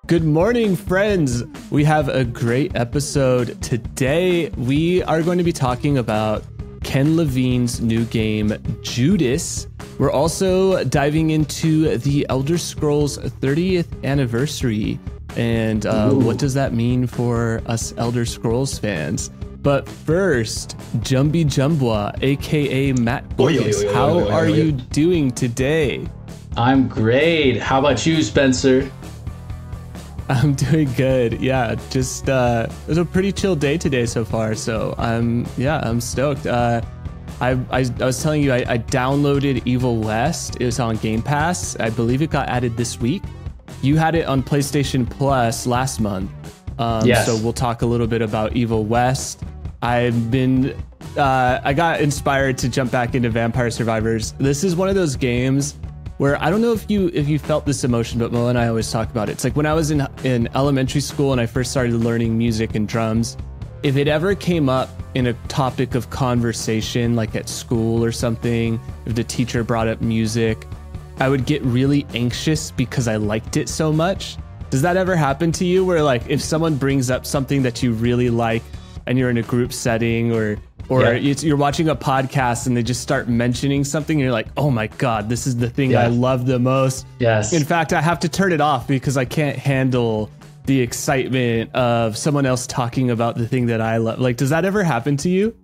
Good morning, friends. We have a great episode. Today, we are going to be talking about Ken Levine's new game, Judas. We're also diving into the Elder Scrolls 30th anniversary and what does that mean for us Elder Scrolls fans. But first, Jumby Jumbwa, aka Matt Gorgas, how are you doing today? I'm great. How about you, Spencer? I'm doing good. Yeah, just it was a pretty chill day today so far. So I'm stoked. I was telling you I downloaded Evil West. It was on Game Pass. I believe it got added this week. You had it on PlayStation Plus last month. Yes. So we'll talk a little bit about Evil West. I got inspired to jump back into Vampire Survivors. This is one of those games where I don't know if you felt this emotion, but Mo and I always talk about it. It's like when I was in elementary school and I first started learning music and drums, if it ever came up in a topic of conversation, like at school or something, if the teacher brought up music, I would get really anxious because I liked it so much. Does that ever happen to you where like if someone brings up something that you really like and you're in a group setting or you're watching a podcast and they just start mentioning something and you're like, oh my God, this is the thing I love the most. Yes. In fact, I have to turn it off because I can't handle the excitement of someone else talking about the thing that I love. Like, does that ever happen to you?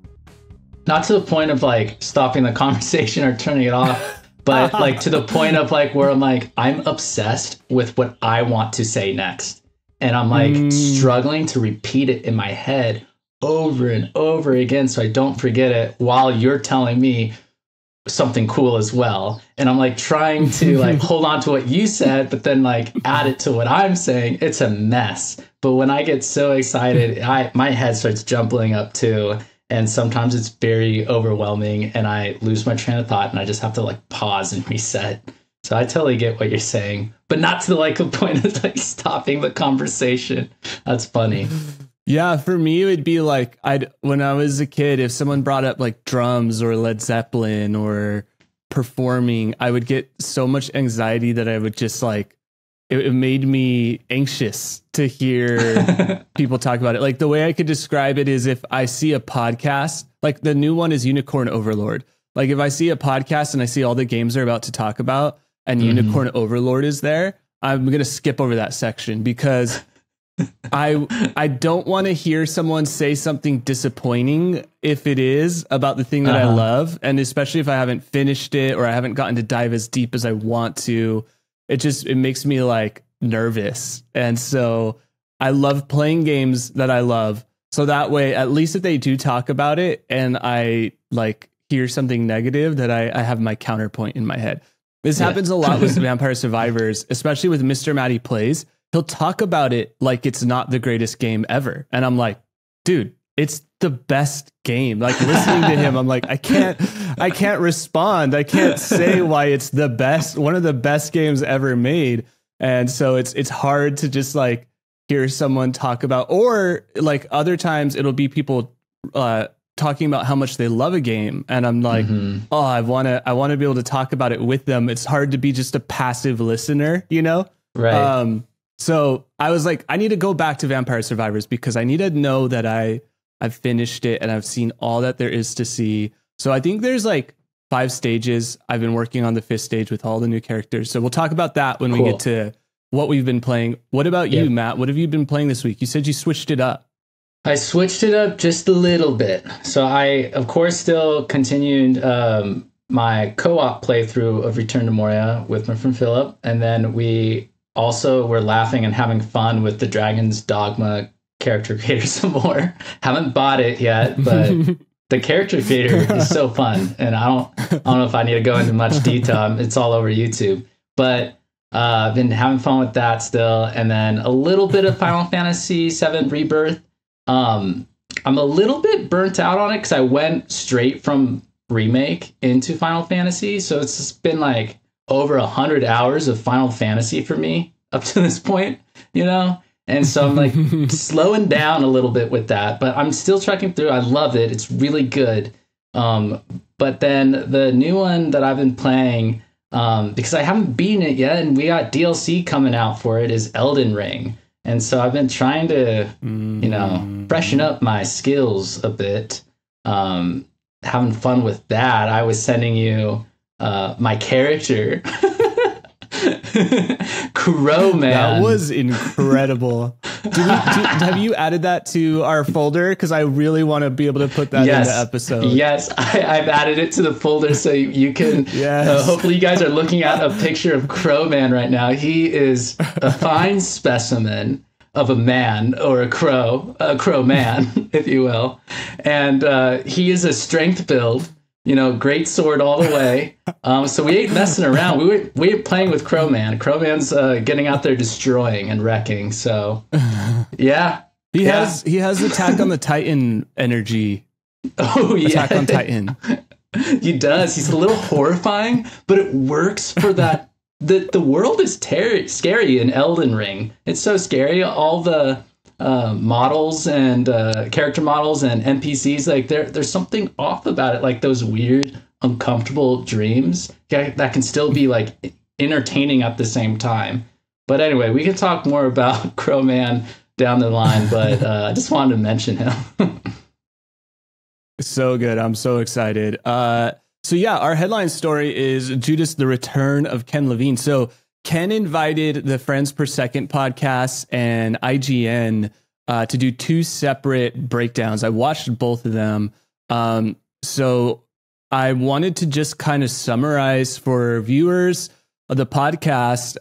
Not to the point of like stopping the conversation or turning it off, but like to the point of like where I'm like, I'm obsessed with what I want to say next. And I'm like struggling to repeat it in my head over and over again so I don't forget it while you're telling me something cool as well. And I'm like trying to like hold on to what you said, but then like add it to what I'm saying. It's a mess. But when I get so excited, my head starts jumbling up too. And sometimes it's very overwhelming and I lose my train of thought and I just have to like pause and reset. So I totally get what you're saying, but not to like the point of like stopping the conversation. That's funny. Yeah, for me, it would be like when I was a kid, if someone brought up like drums or Led Zeppelin or performing, I would get so much anxiety that I would just like, it made me anxious to hear people talk about it. Like the way I could describe it is if I see a podcast, like the new one is Unicorn Overlord. Like if I see a podcast and I see all the games they're about to talk about and Unicorn Overlord is there, I'm going to skip over that section because I don't want to hear someone say something disappointing if it is about the thing that I love. And especially if I haven't finished it or I haven't gotten to dive as deep as I want to, it makes me like nervous. And so I love playing games that I love. So that way, at least if they do talk about it and I like hear something negative, that I have my counterpoint in my head. This happens a lot with Vampire Survivors, especially with Mr. Matty Plays. He'll talk about it like it's not the greatest game ever. And I'm like, dude, it's the best game. Like listening to him, I'm like, I can't respond. I can't say why it's the best, one of the best games ever made. And so it's hard to just like hear someone talk about, or like other times it'll be people talking about how much they love a game. And I'm like, oh, I want to be able to talk about it with them. It's hard to be just a passive listener, you know? Right. So I was like, I need to go back to Vampire Survivors because I need to know that I've finished it and I've seen all that there is to see. So I think there's like 5 stages. I've been working on the 5th stage with all the new characters. So we'll talk about that when we get to what we've been playing. What about you, Matt? What have you been playing this week? You said you switched it up. I switched it up just a little bit. So I, of course, still continued my co-op playthrough of Return to Moria with my friend Philip. And then we also were laughing and having fun with the Dragon's Dogma character creator some more. Haven't bought it yet, but the character creator is so fun. And I don't know if I need to go into much detail. It's all over YouTube. But I've been having fun with that still, and then a little bit of Final Fantasy VII Rebirth. I'm a little bit burnt out on it because I went straight from remake into Final Fantasy, so it's just been like over 100 hours of Final Fantasy for me up to this point, you know. And so I'm like slowing down a little bit with that, but I'm still trekking through. I love it; it's really good. But then the new one that I've been playing, because I haven't beaten it yet, and we got DLC coming out for it, is Elden Ring. And so I've been trying to, you know, freshen up my skills a bit, having fun with that. I was sending you my character, Crow Man. That was incredible. Have you added that to our folder? Because I really want to be able to put that in the episode. Yes, I've added it to the folder so you can. Yes. Hopefully, you guys are looking at a picture of Crow Man right now. He is a fine specimen of a man, or a crow man, if you will. And he is a strength build. You know, great sword all the way. So we ain't messing around. We ain't playing with Crow Man. Crow Man's getting out there destroying and wrecking. So yeah, he has Attack on the Titan energy. Oh yeah, Attack on Titan. He does. He's a little horrifying, but it works for that. The world is scary in Elden Ring. It's so scary. All the models and character models and NPCs, like there's something off about it, like those weird uncomfortable dreams that can still be like entertaining at the same time. But anyway, we can talk more about Crow Man down the line, but I just wanted to mention him. So good. I'm so excited. So yeah, our headline story is Judas, the return of Ken Levine. So Ken invited the Friends Per Second podcast and IGN to do two separate breakdowns. I watched both of them. So I wanted to just kind of summarize for viewers of the podcast.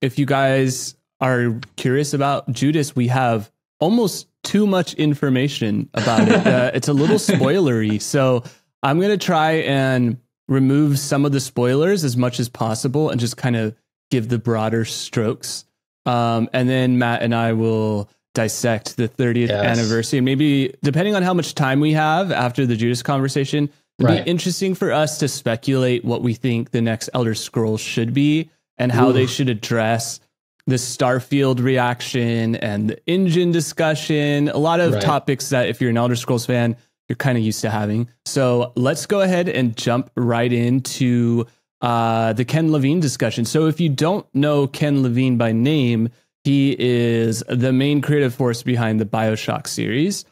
If you guys are curious about Judas, we have almost too much information about it. It's a little spoilery. So I'm going to try and remove some of the spoilers as much as possible and just kind of give the broader strokes. And then Matt and I will dissect the 30th anniversary. And maybe depending on how much time we have after the Judas conversation, it'd be interesting for us to speculate what we think the next Elder Scrolls should be and how they should address the Starfield reaction and the engine discussion. A lot of topics that if you're an Elder Scrolls fan, you're kind of used to having. So let's go ahead and jump right into the Ken Levine discussion. So if you don't know Ken Levine by name, he is the main creative force behind the BioShock series.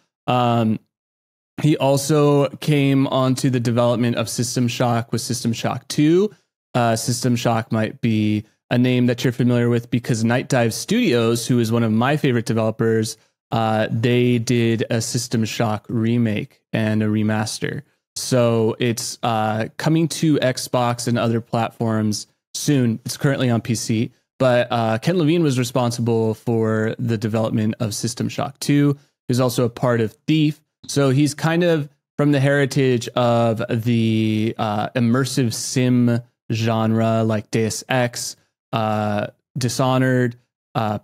He also came onto the development of System Shock with System Shock 2. System Shock might be a name that you're familiar with because Night Dive Studios, who is one of my favorite developers, they did a System Shock remake and a remaster. So it's coming to Xbox and other platforms soon. It's currently on PC, but Ken Levine was responsible for the development of System Shock 2. He's also a part of Thief. So he's kind of from the heritage of the immersive sim genre like Deus Ex, Dishonored,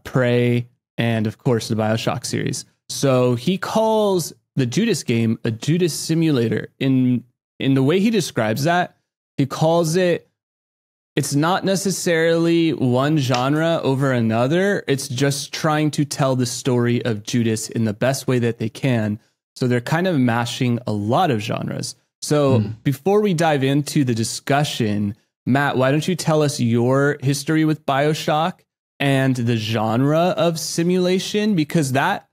Prey, and of course the BioShock series. So he calls the Judas game a Judas simulator. In the way he describes that, he calls it's not necessarily one genre over another. It's just trying to tell the story of Judas in the best way that they can. So they're kind of mashing a lot of genres. So before we dive into the discussion, Matt, why don't you tell us your history with BioShock and the genre of simulation? Because that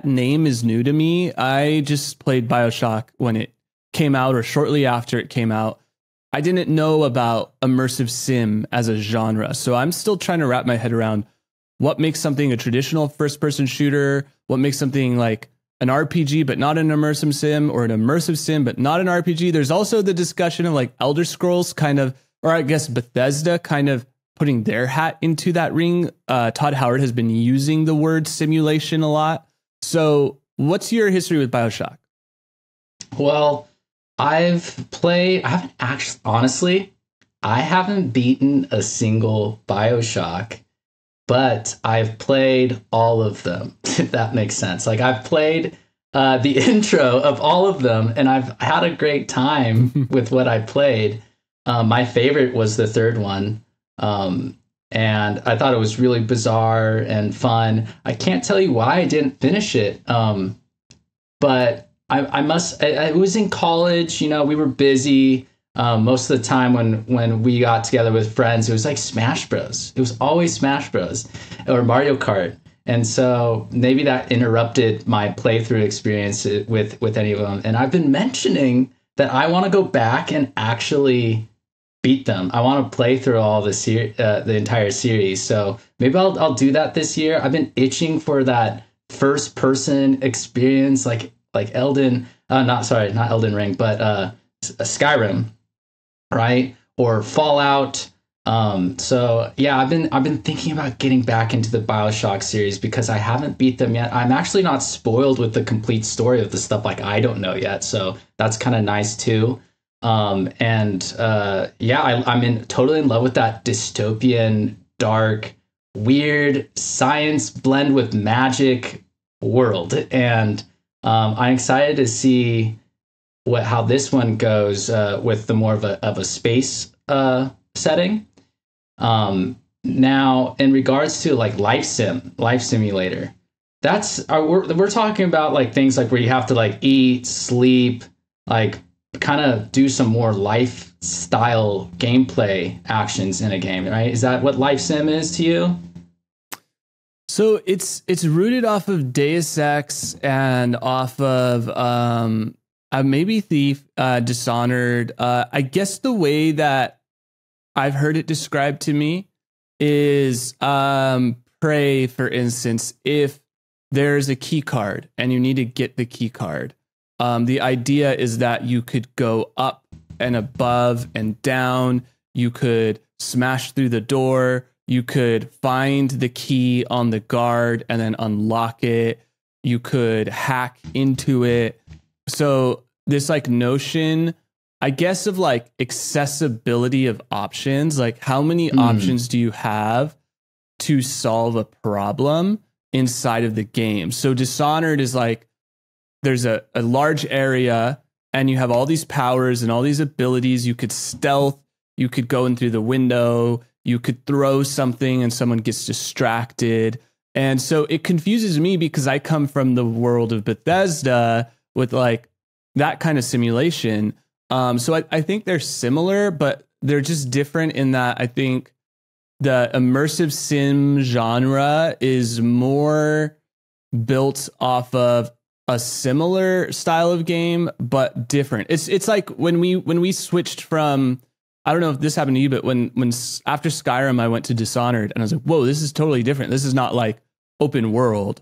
name is new to me. I just played BioShock when it came out or shortly after it came out. I didn't know about immersive sim as a genre. So I'm still trying to wrap my head around what makes something a traditional first-person shooter, what makes something like an RPG but not an immersive sim, or an immersive sim but not an RPG. There's also the discussion of like Elder Scrolls kind of, or I guess Bethesda kind of putting their hat into that ring. Todd Howard has been using the word simulation a lot. So what's your history with BioShock? Well, I haven't actually, honestly, I haven't beaten a single BioShock, but I've played all of them, if that makes sense. Like I've played the intro of all of them, and I've had a great time with what I played. My favorite was the third one. And I thought it was really bizarre and fun. I can't tell you why I didn't finish it. But I was in college, you know, we were busy. Most of the time when we got together with friends, it was like Smash Bros. It was always Smash Bros. Or Mario Kart. And so maybe that interrupted my playthrough experience with any of them. And I've been mentioning that I want to go back and actually beat them. I want to play through all the entire series. So maybe I'll do that this year. I've been itching for that first person experience, like Elden, not Elden Ring, but Skyrim, right? Or Fallout. So yeah, I've been thinking about getting back into the BioShock series because I haven't beat them yet. I'm actually not spoiled with the complete story of the stuff like I don't know yet. So that's kind of nice too. I'm totally in love with that dystopian, dark, weird science blend with magic world, and I'm excited to see how this one goes with the more of a space setting. Now, in regards to like life simulator, we're talking about like things like where you have to like eat, sleep, like kind of do some more lifestyle gameplay actions in a game, right? Is that what life sim is to you? So it's rooted off of Deus Ex and off of maybe Thief, Dishonored. I guess the way that I've heard it described to me is Prey, for instance, if there's a key card and you need to get the key card. The idea is that you could go up and above and down. You could smash through the door. You could find the key on the guard and then unlock it. You could hack into it. So this like notion, I guess, of like accessibility of options, like how many options do you have to solve a problem inside of the game? So Dishonored is like, there's a large area and you have all these powers and all these abilities. You could stealth, you could go in through the window, you could throw something and someone gets distracted. And so it confuses me because I come from the world of Bethesda with like that kind of simulation. So I think they're similar, but they're just different in that I think the immersive sim genre is more built off of a similar style of game, but different. It's like when we switched from, I don't know if this happened to you, but when after Skyrim, I went to Dishonored and I was like, whoa, this is totally different. This is not like open world.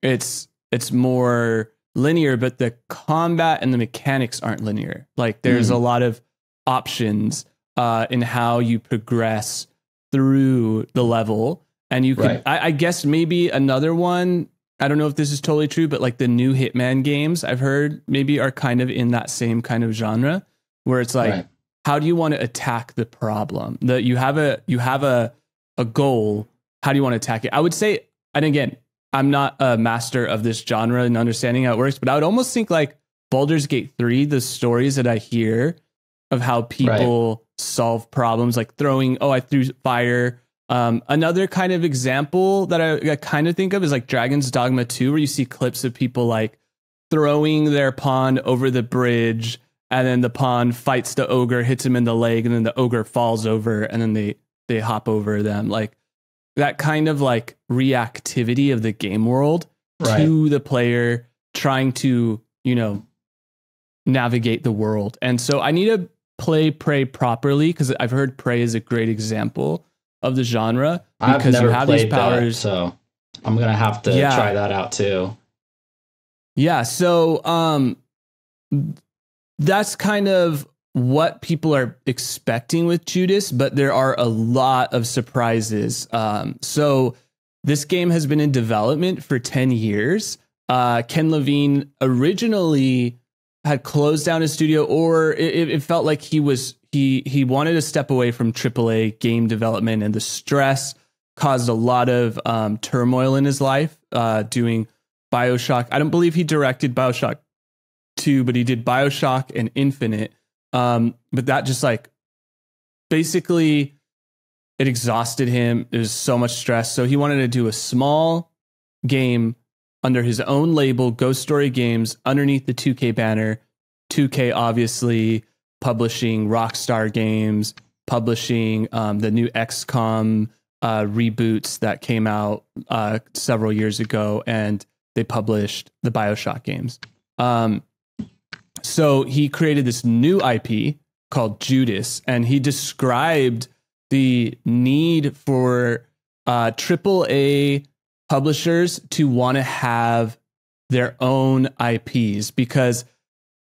It's more linear, but the combat and the mechanics aren't linear. Like there's a lot of options in how you progress through the level. And you could, I guess maybe another one, I don't know if this is totally true, but like the new Hitman games I've heard maybe are kind of in that same kind of genre where it's like, how do you want to attack the problem? That you have a goal. How do you want to attack it? I would say, and again, I'm not a master of this genre and understanding how it works, but I would almost think like Baldur's Gate 3, the stories that I hear of how people solve problems, like throwing, I threw fire. Another kind of example that I kind of think of is like Dragon's Dogma 2, where you see clips of people like throwing their pawn over the bridge, and then the pawn fights the ogre, hits him in the leg, and then the ogre falls over, and then they hop over them. Like that kind of like reactivity of the game world to the player trying to, navigate the world. And so I need to play Prey properly because I've heard Prey is a great example of the genre because I've never you have played these powers. That, so I'm gonna have to try that out too. Yeah, so that's kind of what people are expecting with Judas, but there are a lot of surprises. So this game has been in development for 10 years. Ken Levine originally had closed down his studio, or it felt like he was he wanted to step away from AAA game development, and the stress caused a lot of turmoil in his life doing BioShock. I don't believe he directed BioShock 2, but he did BioShock and Infinite. But that just like basically it exhausted him. There was so much stress. So he wanted to do a small game under his own label, Ghost Story Games, underneath the 2K banner. 2K obviously publishing Rockstar games, publishing the new XCOM reboots that came out several years ago, and they published the BioShock games. So he created this new IP called Judas, and he described the need for AAA publishers to want to have their own IPs, because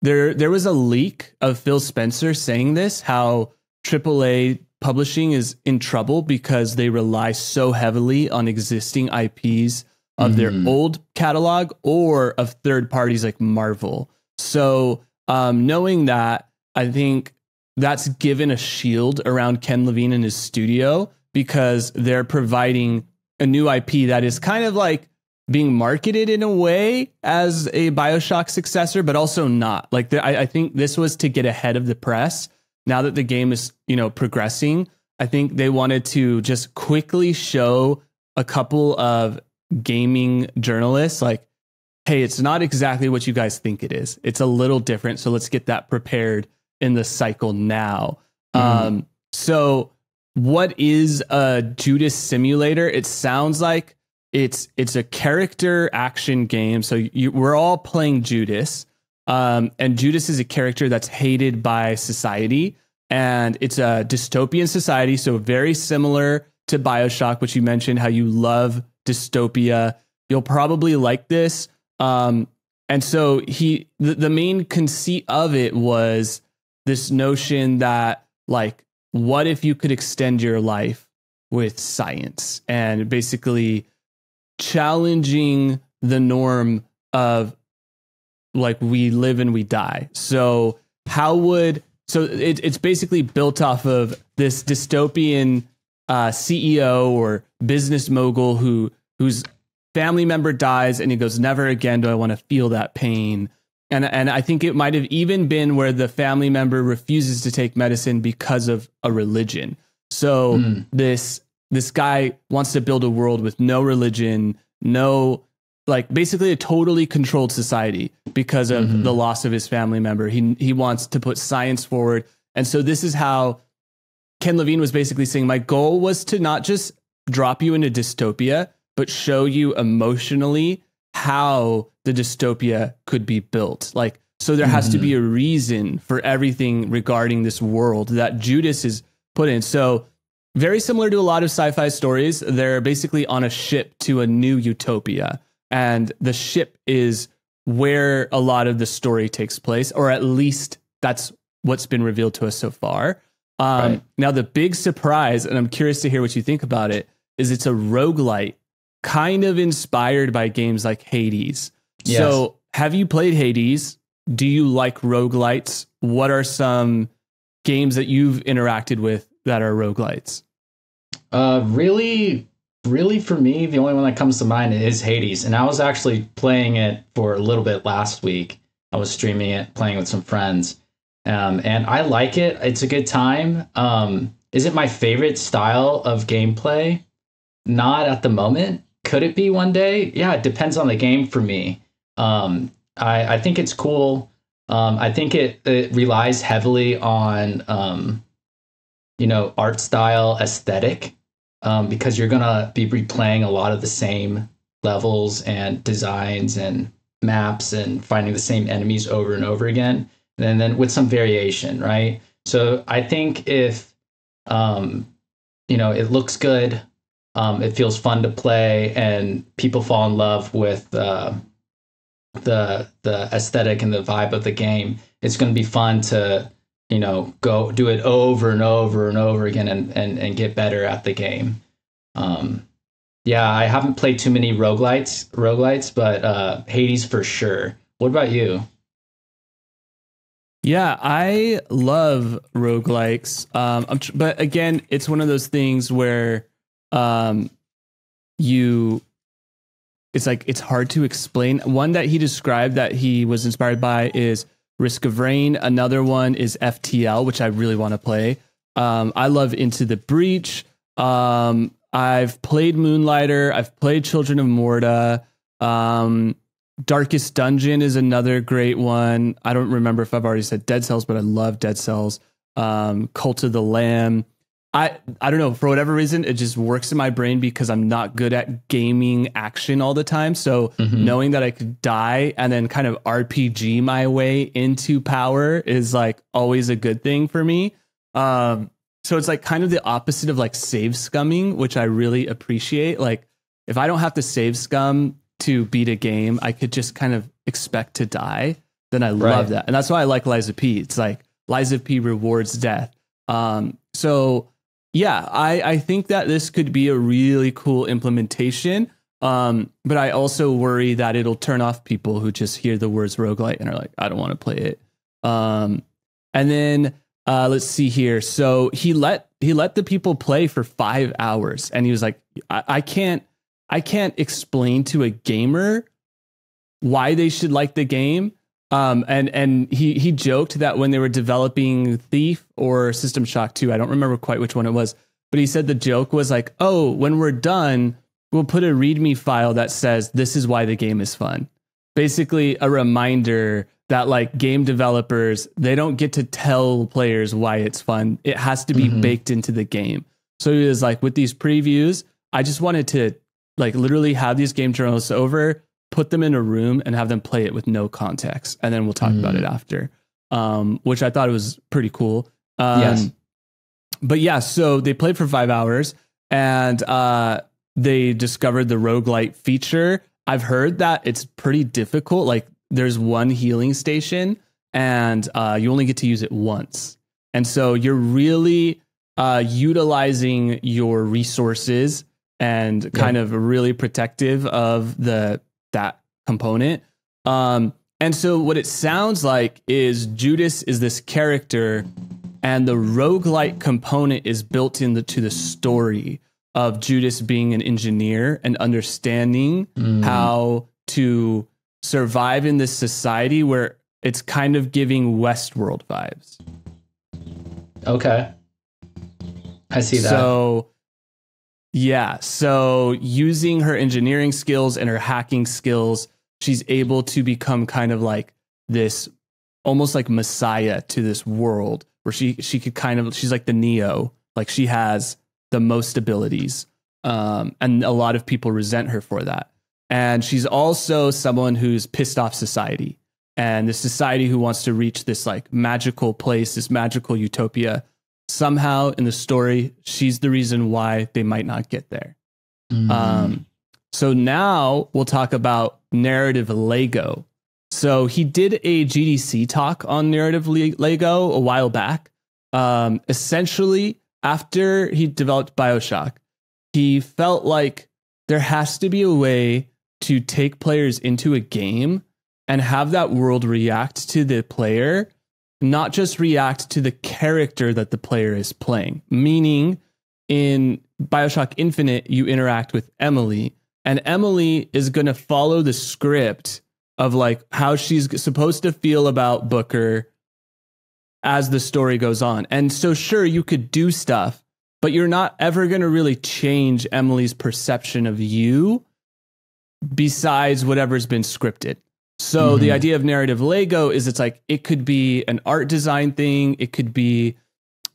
there was a leak of Phil Spencer saying this, how AAA publishing is in trouble because they rely so heavily on existing IPs of their old catalog or of third parties like Marvel. So knowing that, I think that's given a shield around Ken Levine and his studio, because they're providing a new IP that is kind of like being marketed in a way as a BioShock successor, but also not. Like I think this was to get ahead of the press. Now that the game is, progressing, I think they wanted to just quickly show a couple of gaming journalists like, hey, it's not exactly what you guys think it is. It's a little different. So let's get that prepared in the cycle now. So what is a Judas simulator? It sounds like it's a character action game. So we're all playing Judas. And Judas is a character that's hated by society. And it's a dystopian society. So very similar to BioShock, which you mentioned, how you love dystopia. You'll probably like this. And so the main conceit of it was this notion that, like, what if you could extend your life with science, and basically challenging the norm of like we live and we die. So it's basically built off of this dystopian CEO or business mogul whose family member dies, and he goes, never again do I want to feel that pain. And I think it might have even been where the family member refuses to take medicine because of a religion. So this guy wants to build a world with no religion, basically a totally controlled society because of the loss of his family member. He wants to put science forward. And so this is how Ken Levine was basically saying, my goal was to not just drop you into dystopia, but show you emotionally how the dystopia could be built. Like, so there has to be a reason for everything regarding this world that Judas is put in. So very similar to a lot of sci-fi stories, they're basically on a ship to a new utopia. And the ship is where a lot of the story takes place, or at least that's what's been revealed to us so far. Right. Now, the big surprise, and I'm curious to hear what you think about it, is it's a roguelite kind of inspired by games like Hades. Yes. So have you played Hades? Do you like roguelites? What are some games that you've interacted with that are roguelites? Really for me, the only one that comes to mind is Hades. And I was actually playing it for a little bit last week. I was streaming it, playing with some friends. And I like it. It's a good time. Is it my favorite style of gameplay? Not at the moment. Could it be one day? Yeah, it depends on the game for me. I think it's cool. I think it relies heavily on, art style aesthetic, because you're going to be replaying a lot of the same levels and designs and maps and finding the same enemies over and over again. And then with some variation, right? So I think if, it looks good, it feels fun to play, and people fall in love with the aesthetic and the vibe of the game, it's going to be fun to, go do it over and over and over again and get better at the game. I haven't played too many roguelites, but Hades for sure. What about you? Yeah, I love roguelikes. But again, it's one of those things where um, you it's like it's hard to explain. One that he described that he was inspired by is Risk of Rain. Another one is FTL, which I really want to play. I love Into the Breach. I've played Moonlighter. I've played Children of Morta. Darkest Dungeon is another great one. I don't remember if I've already said Dead Cells, but I love Dead Cells. Cult of the Lamb. I don't know, for whatever reason, it just works in my brain because I'm not good at gaming action all the time. So knowing that I could die and then kind of RPG my way into power is like always a good thing for me. So it's like kind of the opposite of like save scumming, which I really appreciate. Like if I don't have to save scum to beat a game, I could just kind of expect to die. Then I love that. And that's why I like Liza P. It's like Liza P rewards death. So yeah, I think that this could be a really cool implementation. But I also worry that it'll turn off people who just hear the words roguelite and are like, I don't want to play it. And then let's see here. So he let the people play for 5 hours, and he was like, I can't explain to a gamer why they should like the game. And he joked that when they were developing Thief or System Shock 2, I don't remember quite which one it was, but he said the joke was like, oh, when we're done, we'll put a README file that says this is why the game is fun. Basically a reminder that like game developers, they don't get to tell players why it's fun. It has to be baked into the game. So he was like, with these previews, I just wanted to like literally have these game journalists over, put them in a room and have them play it with no context. And then we'll talk about it after, which I thought was pretty cool. Yes. But yeah, so they played for 5 hours and they discovered the roguelite feature. I've heard that it's pretty difficult. Like there's one healing station and you only get to use it once. And so you're really utilizing your resources and kind of really protective of that component. And so what it sounds like is Judas is this character and the roguelite component is built into the story of Judas being an engineer and understanding how to survive in this society where it's kind of giving Westworld vibes. Okay. I see that. So yeah, so using her engineering skills and her hacking skills, she's able to become kind of like this almost like messiah to this world where she could kind of, she's like the Neo, like she has the most abilities. And a lot of people resent her for that. And she's also someone who's pissed off society and the society who wants to reach this like magical place, this magical utopia. Somehow in the story, she's the reason why they might not get there. So now we'll talk about narrative Lego. So he did a GDC talk on narrative Lego a while back. Essentially, after he developed BioShock, he felt like there has to be a way to take players into a game and have that world react to the player, not just react to the character that the player is playing. Meaning in BioShock Infinite, you interact with Emily and Emily is going to follow the script of like how she's supposed to feel about Booker as the story goes on. And so sure, you could do stuff, but you're not ever going to really change Emily's perception of you besides whatever's been scripted. So the idea of narrative Lego is it's like, it could be an art design thing. It could be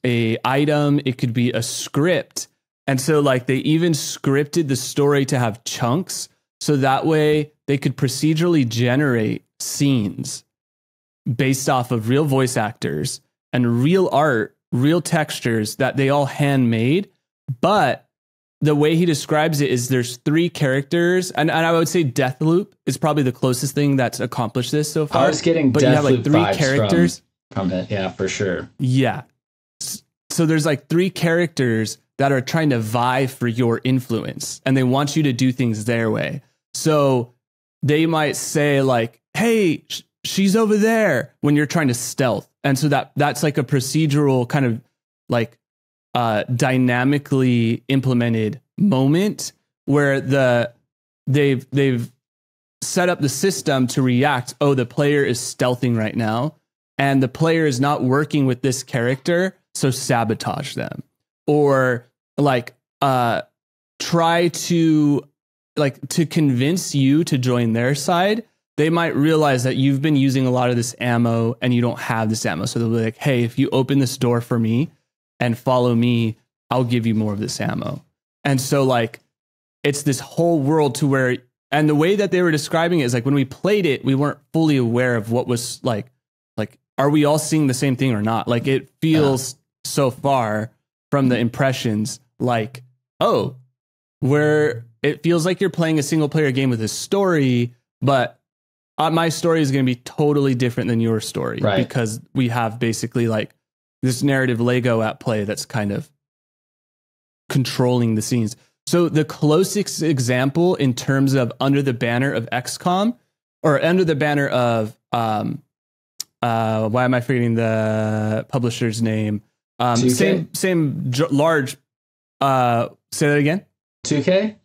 a item. It could be a script. And so like they even scripted the story to have chunks. So that way they could procedurally generate scenes based off of real voice actors and real art, real textures that they all handmade. But the way he describes it is there's 3 characters, and I would say Deathloop is probably the closest thing that's accomplished this so far. I was getting but Deathloop you have like 3 vibes characters from it, yeah, for sure. Yeah. So there's like 3 characters that are trying to vie for your influence, and they want you to do things their way. So they might say like, hey, she's over there when you're trying to stealth. And so that's like a procedural kind of like dynamically implemented moment where they've set up the system to react. Oh, the player is stealthing right now, and the player is not working with this character, so sabotage them, or like try to convince you to join their side. They might realize that you've been using a lot of this ammo and you don't have this ammo. So they'll be like, hey, if you open this door for me and follow me, I'll give you more of this ammo. And so like, it's this whole world to where, and the way that they were describing it is like, when we played it, we weren't fully aware of what was like, are we all seeing the same thing or not? Like, it feels so far from the impressions like, oh, where it feels like you're playing a single player game with a story, but my story is going to be totally different than your story, right? Because we have basically like this narrative Lego at play that's kind of controlling the scenes. So the closest example in terms of under the banner of XCOM, or under the banner of why am I forgetting the publisher's name? Same large. Say that again. 2K.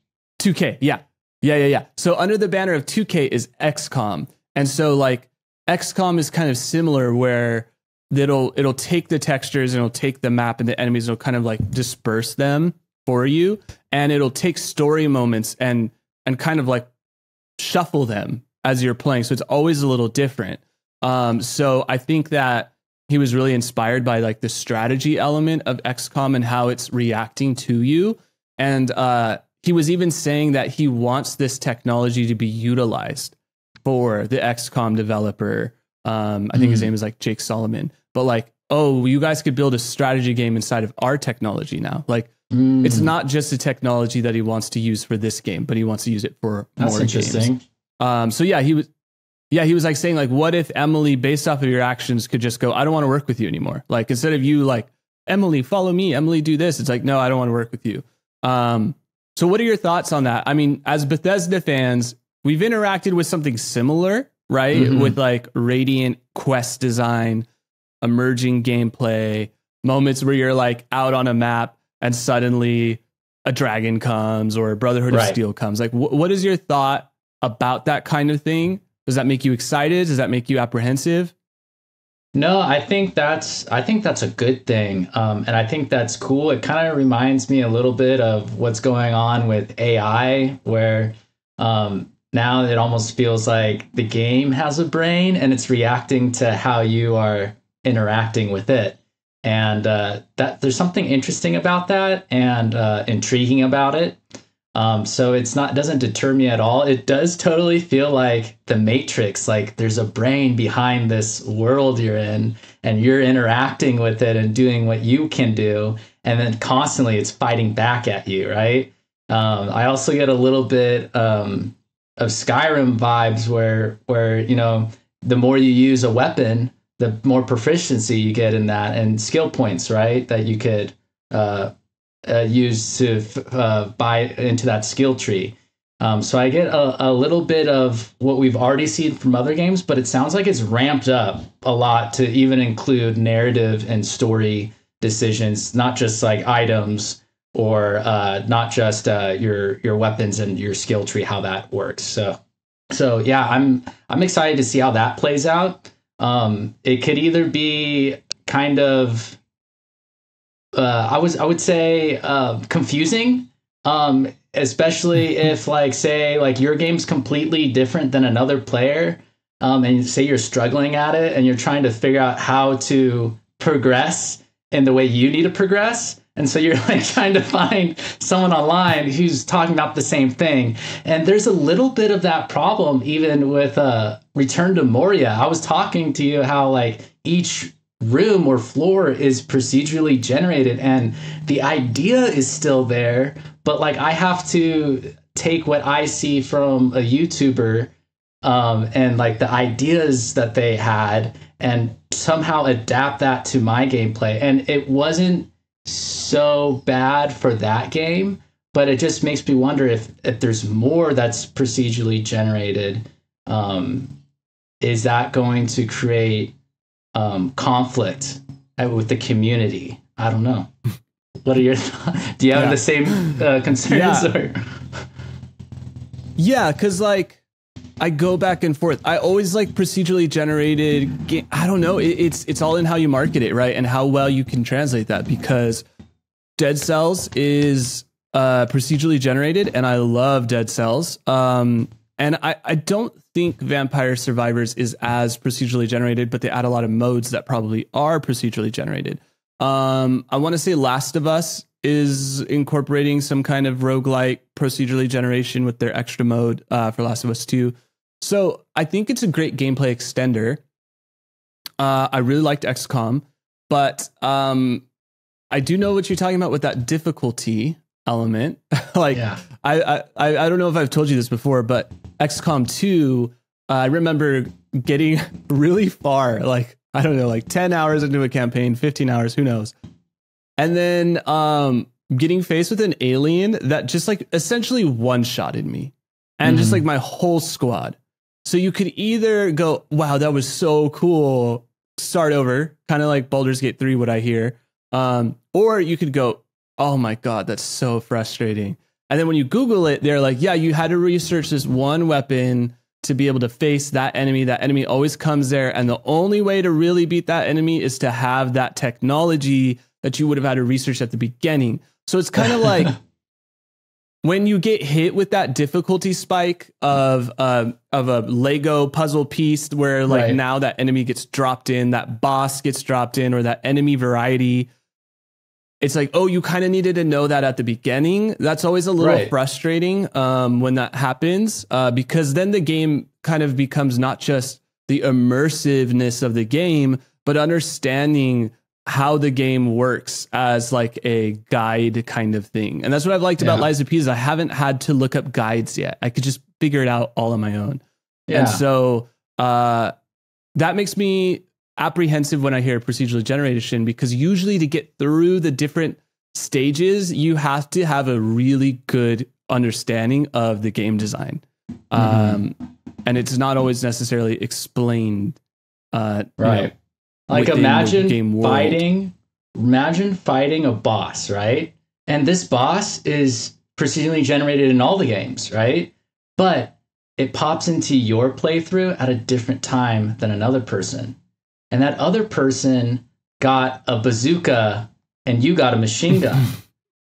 2K. Yeah. So under the banner of 2K is XCOM. And so like XCOM is kind of similar, where it'll take the textures and it'll take the map and the enemies, and it'll kind of like disperse them for you. And it'll take story moments and kind of like shuffle them as you're playing. So it's always a little different. So I think that he was really inspired by like the strategy element of XCOM and how it's reacting to you. And he was even saying that he wants this technology to be utilized for the XCOM developer. I think his name is like Jake Solomon. But like, oh, you guys could build a strategy game inside of our technology now. Like, it's not just a technology that he wants to use for this game, but he wants to use it for more games. So yeah, he was like saying like, what if Emily, based off of your actions, could just go, I don't want to work with you anymore. Like, instead of you like, Emily, follow me, Emily, do this. It's like, no, I don't want to work with you. So what are your thoughts on that? I mean, as Bethesda fans, we've interacted with something similar, right? With like Radiant quest design, emerging gameplay, moments where you're like out on a map and suddenly a dragon comes or Brotherhood of Steel comes. Like, what is your thought about that kind of thing? Does that make you excited? Does that make you apprehensive? No, I think that's a good thing. And I think that's cool. It kind of reminds me a little bit of what's going on with AI, where now it almost feels like the game has a brain and it's reacting to how you are interacting with it. And that there's something interesting about that and intriguing about it. So it doesn't deter me at all. It does totally feel like the Matrix, like there's a brain behind this world you're in and you're interacting with it and doing what you can do. And then constantly it's fighting back at you, right? I also get a little bit of Skyrim vibes where, you know, the more you use a weapon, the more proficiency you get in that, and skill points, right? That you could use to buy into that skill tree. So I get a little bit of what we've already seen from other games, but it sounds like it's ramped up a lot to even include narrative and story decisions, not just like items or not just your weapons and your skill tree, how that works. So yeah, I'm excited to see how that plays out. It could either be kind of I would say confusing, especially if like, say like your game's completely different than another player, and say you're struggling at it and you're trying to figure out how to progress in the way you need to progress. And so you're like trying to find someone online who's talking about the same thing. And there's a little bit of that problem even with Return to Moria. I was talking to you how like each room or floor is procedurally generated and the idea is still there, but like I have to take what I see from a YouTuber and like the ideas that they had and somehow adapt that to my gameplay. And it wasn't so bad for that game, but it just makes me wonder if there's more that's procedurally generated is that going to create conflict with the community? I don't know. What are your thoughts? Do you have the same concerns? Or? Yeah, because like I go back and forth. I always like procedurally generated game. I don't know. It's all in how you market it, right? And how well you can translate that, because Dead Cells is procedurally generated, and I love Dead Cells. And I don't think Vampire Survivors is as procedurally generated, but they add a lot of modes that probably are procedurally generated. I want to say Last of Us is incorporating some kind of roguelike procedurally generation with their extra mode for Last of Us 2. So I think it's a great gameplay extender. I really liked XCOM, but I do know what you're talking about with that difficulty element. Like, I don't know if I've told you this before, but XCOM 2, I remember getting really far, like, I don't know, like 10 hours into a campaign, 15 hours, who knows. And then getting faced with an alien that just like essentially one-shotted me and just like my whole squad. So you could either go, wow, that was so cool, start over, kind of like Baldur's Gate 3, what I hear. Or you could go, oh my God, that's so frustrating. And then when you Google it, they're like, yeah, you had to research this one weapon to be able to face that enemy. That enemy always comes there. And the only way to really beat that enemy is to have that technology that you would have had to research at the beginning. So it's kind of like when you get hit with that difficulty spike of a Lego puzzle piece where like now that enemy gets dropped in, that boss gets dropped in, or that enemy variety. It's like, oh, you kind of needed to know that at the beginning. That's always a little frustrating when that happens, because then the game kind of becomes not just the immersiveness of the game, but understanding how the game works as like a guide kind of thing. And that's what I've liked about Lies of P is I haven't had to look up guides yet. I could just figure it out all on my own. Yeah. And so that makes me apprehensive when I hear procedural generation, because usually to get through the different stages, you have to have a really good understanding of the game design. And it's not always necessarily explained. Like imagine fighting a boss, right? And this boss is procedurally generated in all the games, right? But it pops into your playthrough at a different time than another person. And that other person got a bazooka and you got a machine gun.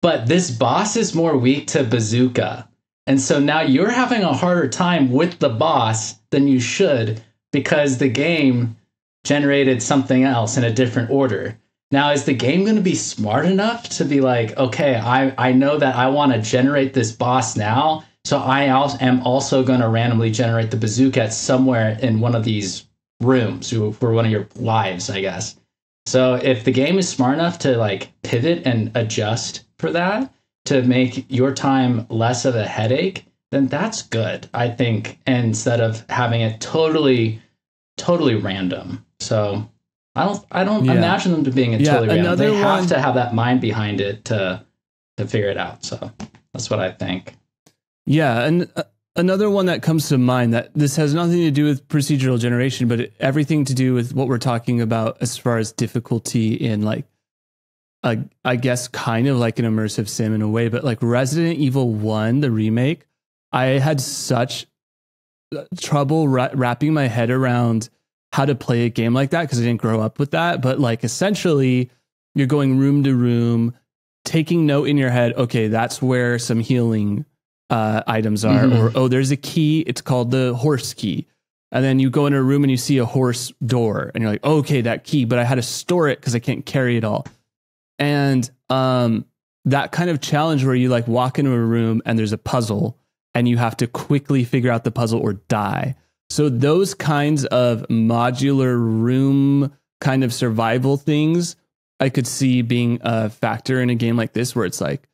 But this boss is more weak to bazooka. And so now you're having a harder time with the boss than you should, because the game generated something else in a different order. Now, is the game going to be smart enough to be like, okay, I know that I want to generate this boss now, so I am also going to randomly generate the bazooka somewhere in one of these rooms for one of your lives, I guess. So if the game is smart enough to like pivot and adjust for that to make your time less of a headache, then that's good, I think, instead of having it totally random. So I don't imagine them to being totally random. They have to have that mind behind it to figure it out. So that's what I think. Yeah, and another one that comes to mind, that this has nothing to do with procedural generation, but everything to do with what we're talking about as far as difficulty in like, I guess kind of like an immersive sim in a way, but like Resident Evil 1, the remake, I had such trouble wrapping my head around how to play a game like that because I didn't grow up with that. But like essentially you're going room to room, taking note in your head, okay, that's where some healing items are, or oh, there's a key, it's called the horse key, and then you go in a room and you see a horse door and you're like, okay, that key, but I had to store it because I can't carry it all. And that kind of challenge where you like walk into a room and there's a puzzle and you have to quickly figure out the puzzle or die. So those kinds of modular room kind of survival things I could see being a factor in a game like this, where it's like,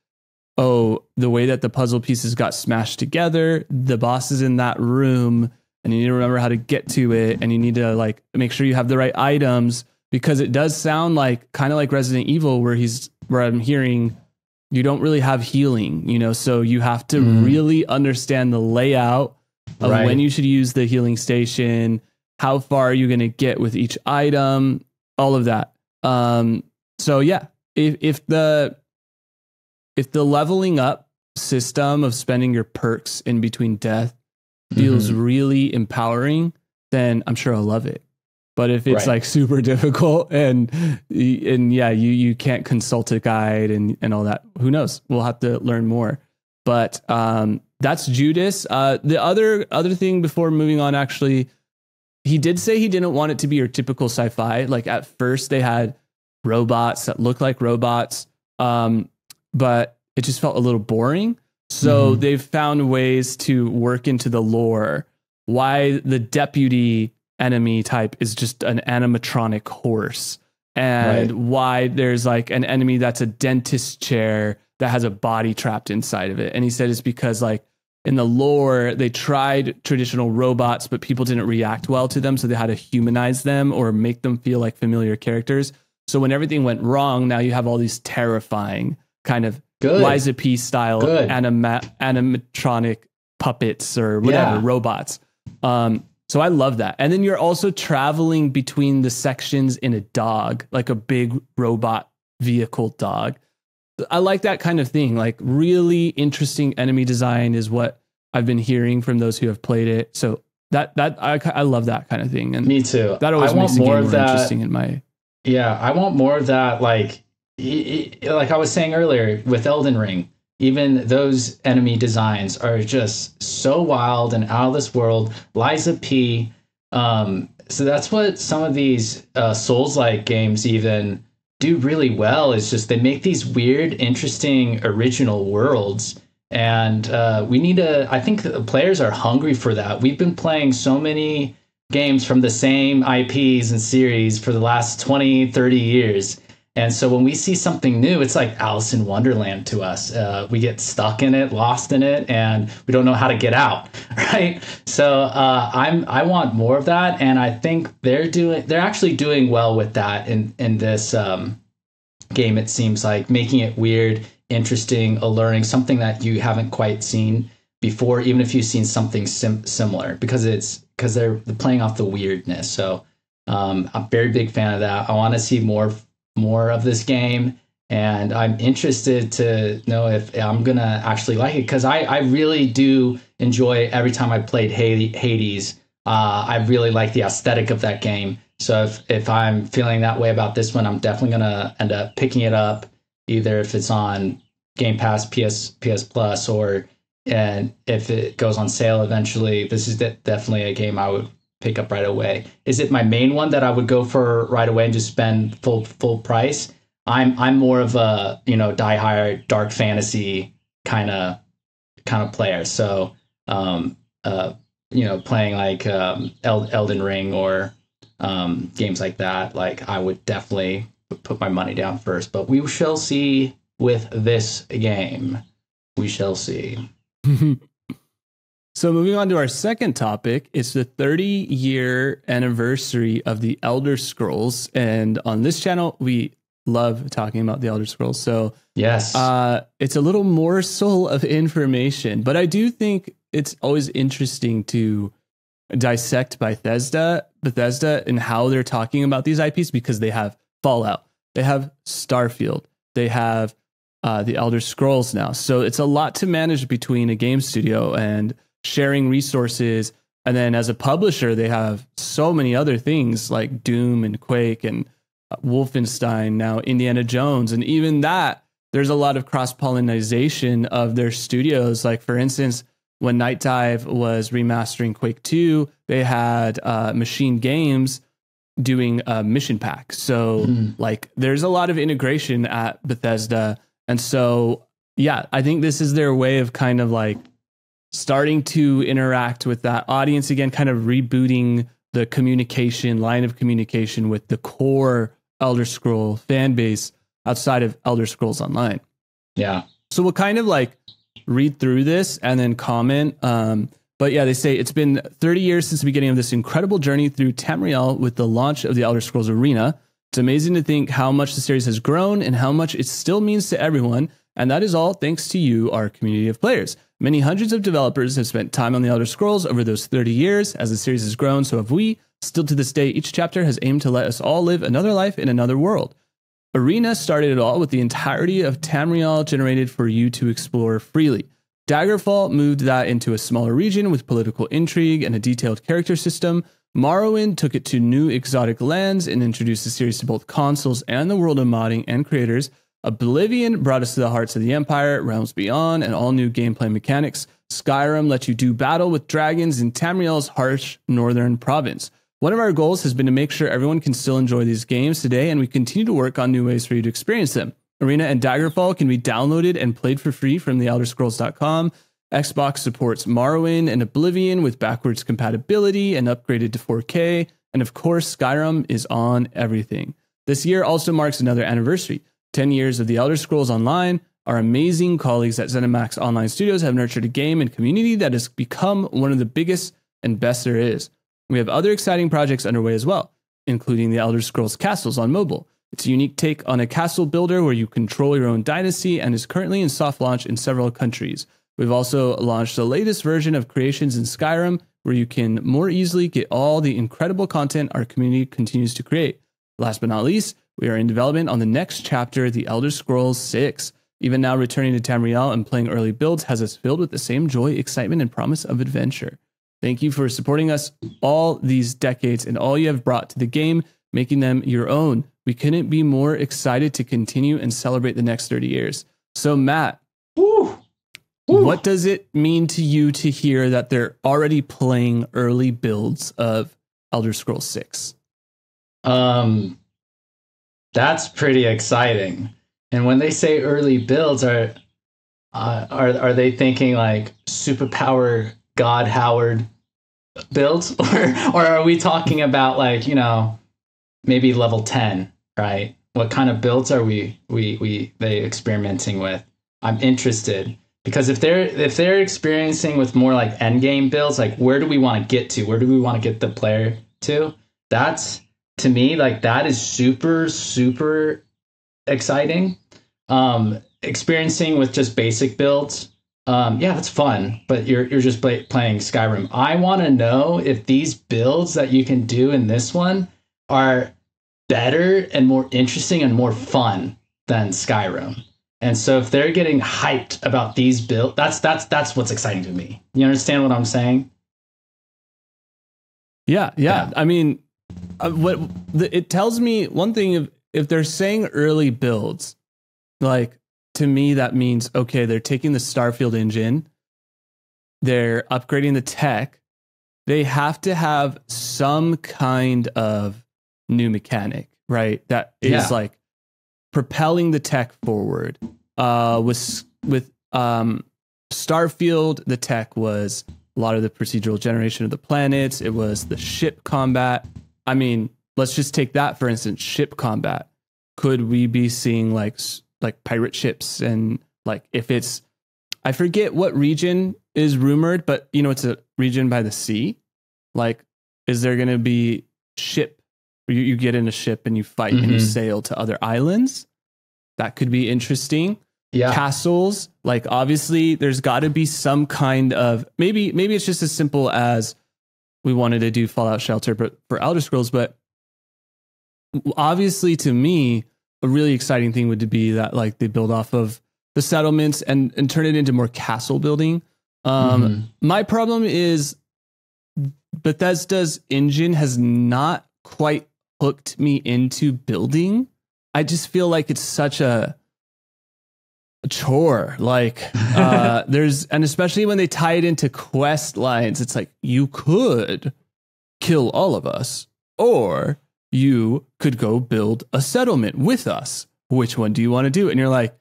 oh, the way that the puzzle pieces got smashed together, the boss is in that room, and you need to remember how to get to it, and you need to like make sure you have the right items, because it does sound like kind of like Resident Evil, where I'm hearing you don't really have healing, you know, so you have to really understand the layout of when you should use the healing station, how far are you going to get with each item, all of that. So yeah, if the leveling up system of spending your perks in between death feels really empowering, then I'm sure I'll love it. But if it's like super difficult and yeah, you can't consult a guide and all that, who knows? We'll have to learn more. But that's Judas. The other thing before moving on, actually, he did say he didn't want it to be your typical sci-fi. Like at first they had robots that looked like robots, but it just felt a little boring. So they've found ways to work into the lore why the deputy enemy type is just an animatronic horse, and why there's like an enemy that's a dentist chair that has a body trapped inside of it. And he said it's because like in the lore, they tried traditional robots, but people didn't react well to them. So they had to humanize them or make them feel like familiar characters. So when everything went wrong, now you have all these terrifying kind of Liza P style animatronic puppets or whatever, robots. So I love that. And then you're also traveling between the sections in a dog, like a big robot vehicle dog. I like that kind of thing. Like really interesting enemy design is what I've been hearing from those who have played it. So I love that kind of thing. And me too. That always makes the game more interesting in my. Yeah, I want more of that. Like I was saying earlier with Elden Ring, even those enemy designs are just so wild and out of this world. Liza P. So that's what some of these Souls-like games even do really well, is just they make these weird, interesting, original worlds. And we need to, I think the players are hungry for that. We've been playing so many games from the same IPs and series for the last 20, 30 years. And so when we see something new, it's like Alice in Wonderland to us. We get stuck in it, lost in it, and we don't know how to get out, right? So I want more of that, and I think they're actually doing well with that in this game. It seems like making it weird, interesting, alluring, something that you haven't quite seen before, even if you've seen something similar, because they're playing off the weirdness. So I'm a very big fan of that. I want to see more of this game, and I'm interested to know if I'm gonna actually like it, because I really do enjoy every time I played Hades. I really like the aesthetic of that game. So if I'm feeling that way about this one, I'm definitely gonna end up picking it up, either if it's on Game Pass, PS Plus, and if it goes on sale eventually. This is definitely a game I would pick up right away. Is it my main one that I would go for right away and just spend full price? I'm more of a diehard dark fantasy kind of player. So playing like Elden Ring or games like that, like I would definitely put my money down first. But we shall see with this game. We shall see. So moving on to our second topic, it's the 30-year anniversary of the Elder Scrolls. And on this channel, we love talking about the Elder Scrolls. So yes, it's a little morsel of information, but I do think it's always interesting to dissect Bethesda and how they're talking about these IPs, because they have Fallout, they have Starfield, they have the Elder Scrolls now. So it's a lot to manage between a game studio and sharing resources. And then as a publisher, they have so many other things like Doom and Quake and Wolfenstein, now Indiana Jones. And even that, there's a lot of cross-pollination of their studios. Like, for instance, when Night Dive was remastering Quake 2, they had Machine Games doing a mission pack. So like there's a lot of integration at Bethesda. And so, yeah, I think this is their way of kind of like starting to interact with that audience again, kind of rebooting the line of communication with the core Elder Scroll fan base outside of Elder Scrolls Online. Yeah. So we'll kind of like read through this and then comment. But yeah, they say it's been 30 years since the beginning of this incredible journey through Tamriel with the launch of the Elder Scrolls Arena. It's amazing to think how much the series has grown and how much it still means to everyone. And that is all thanks to you, our community of players. Many hundreds of developers have spent time on the Elder Scrolls over those 30 years. As the series has grown, so have we. Still to this day, each chapter has aimed to let us all live another life in another world. Arena started it all with the entirety of Tamriel generated for you to explore freely. Daggerfall moved that into a smaller region with political intrigue and a detailed character system. Morrowind took it to new exotic lands and introduced the series to both consoles and the world of modding and creators. Oblivion brought us to the hearts of the Empire, Realms Beyond, and all new gameplay mechanics. Skyrim lets you do battle with dragons in Tamriel's harsh northern province. One of our goals has been to make sure everyone can still enjoy these games today, and we continue to work on new ways for you to experience them. Arena and Daggerfall can be downloaded and played for free from theelderscrolls.com. Xbox supports Morrowind and Oblivion with backwards compatibility and upgraded to 4K. And of course, Skyrim is on everything. This year also marks another anniversary. 10 years of The Elder Scrolls Online. Our amazing colleagues at ZeniMax Online Studios have nurtured a game and community that has become one of the biggest and best there is. We have other exciting projects underway as well, including The Elder Scrolls Castles on mobile. It's a unique take on a castle builder where you control your own dynasty and is currently in soft launch in several countries. We've also launched the latest version of Creations in Skyrim, where you can more easily get all the incredible content our community continues to create. Last but not least, we are in development on the next chapter, The Elder Scrolls 6. Even now, returning to Tamriel and playing early builds has us filled with the same joy, excitement, and promise of adventure. Thank you for supporting us all these decades and all you have brought to the game, making them your own. We couldn't be more excited to continue and celebrate the next 30 years. So, Matt, what does it mean to you to hear that they're already playing early builds of Elder Scrolls 6? That's pretty exciting. And when they say early builds, are they thinking like superpower God Howard builds, or are we talking about like, you know, maybe level 10, right? What kind of builds are they experimenting with? I'm interested. Because if they're experiencing with more like end game builds, like where do we want to get to? Where do we want to get the player to? That's, to me, like that is super, super exciting. Experiencing with just basic builds, yeah, that's fun. But you're just playing Skyrim. I want to know if these builds that you can do in this one are better and more interesting and more fun than Skyrim. And so if they're getting hyped about these builds, that's what's exciting to me. You understand what I'm saying? Yeah. I mean, it tells me one thing, if they're saying early builds, like to me, that means, okay, they're taking the Starfield engine, they're upgrading the tech. They have to have some kind of new mechanic, right? That is like propelling the tech forward. With Starfield, the tech was a lot of the procedural generation of the planets. It was the ship combat. I mean, let's just take that for instance, ship combat. Could we be seeing like pirate ships, and like if it's, I forget what region is rumored, but you know, it's a region by the sea. Like, is there going to be ship? You get in a ship and you fight and you sail to other islands. That could be interesting. Yeah. Castles, like obviously there's got to be some kind of, maybe it's just as simple as we wanted to do Fallout Shelter, but for Elder Scrolls. But obviously to me, a really exciting thing would be that like they build off of the settlements and turn it into more castle building. My problem is Bethesda's engine has not quite hooked me into building. I just feel like it's such a chore. Like and especially when they tie it into quest lines, it's like you could kill all of us, or you could go build a settlement with us. Which one do you want to do? And you're like,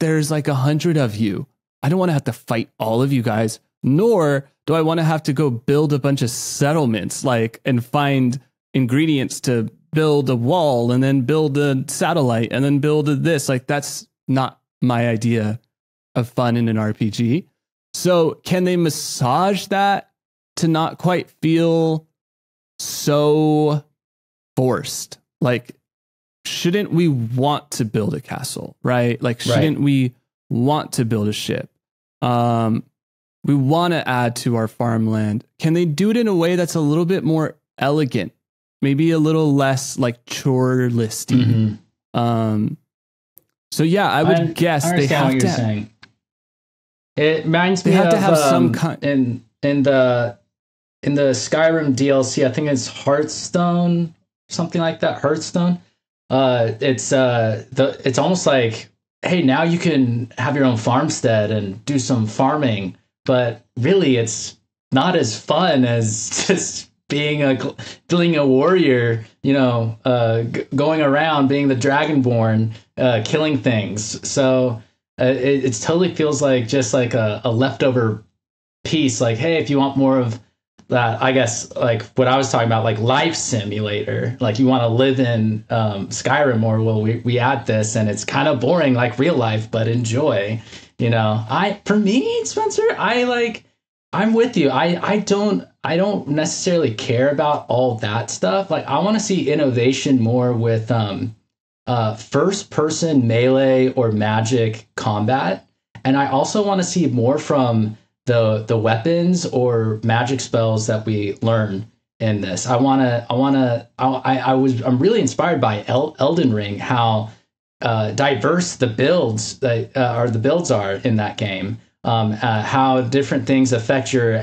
there's like 100 of you. I don't want to have to fight all of you guys, nor do I want to have to go build a bunch of settlements, like, and find ingredients to build a wall and then build a satellite and then build this. Like, that's not my idea of fun in an RPG. So can they massage that to not quite feel so forced? Like, shouldn't we want to build a castle, right? Like, shouldn't we want to build a ship? We want to add to our farmland. Can they do it in a way that's a little bit more elegant, maybe a little less like chore listy. So yeah, I would guess they have what to. You're saying. It reminds me have of to have some kind in the Skyrim DLC. I think it's Hearthstone, something like that. Hearthstone. It's almost like, hey, now you can have your own farmstead and do some farming, but really it's not as fun as just being a warrior, going around being the dragonborn, killing things. So it totally feels like just like a leftover piece. Like, hey, if you want more of that, I guess like what I was talking about, like life simulator, like you want to live in Skyrim more. Well, we add this, and it's kind of boring like real life, but enjoy. For me, Spencer, I'm with you. I don't necessarily care about all that stuff. Like I want to see innovation more with first person melee or magic combat, and I also want to see more from the weapons or magic spells that we learn in this. I'm really inspired by Elden Ring, how diverse the builds are in that game. How different things affect your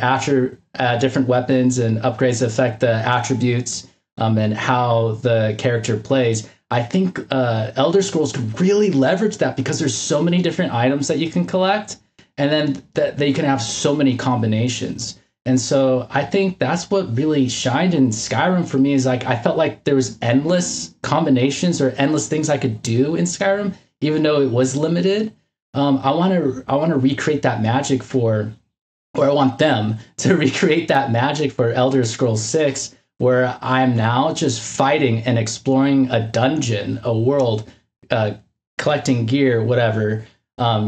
different weapons and upgrades affect the attributes, and how the character plays. I think Elder Scrolls could really leverage that because there's so many different items that you can collect, and then that you can have so many combinations. And so I think that's what really shined in Skyrim for me, is like I felt like there was endless combinations or endless things I could do in Skyrim, even though it was limited. I want to recreate that magic I want them to recreate that magic for Elder Scrolls 6, where I'm now just fighting and exploring a dungeon, a world, collecting gear, whatever,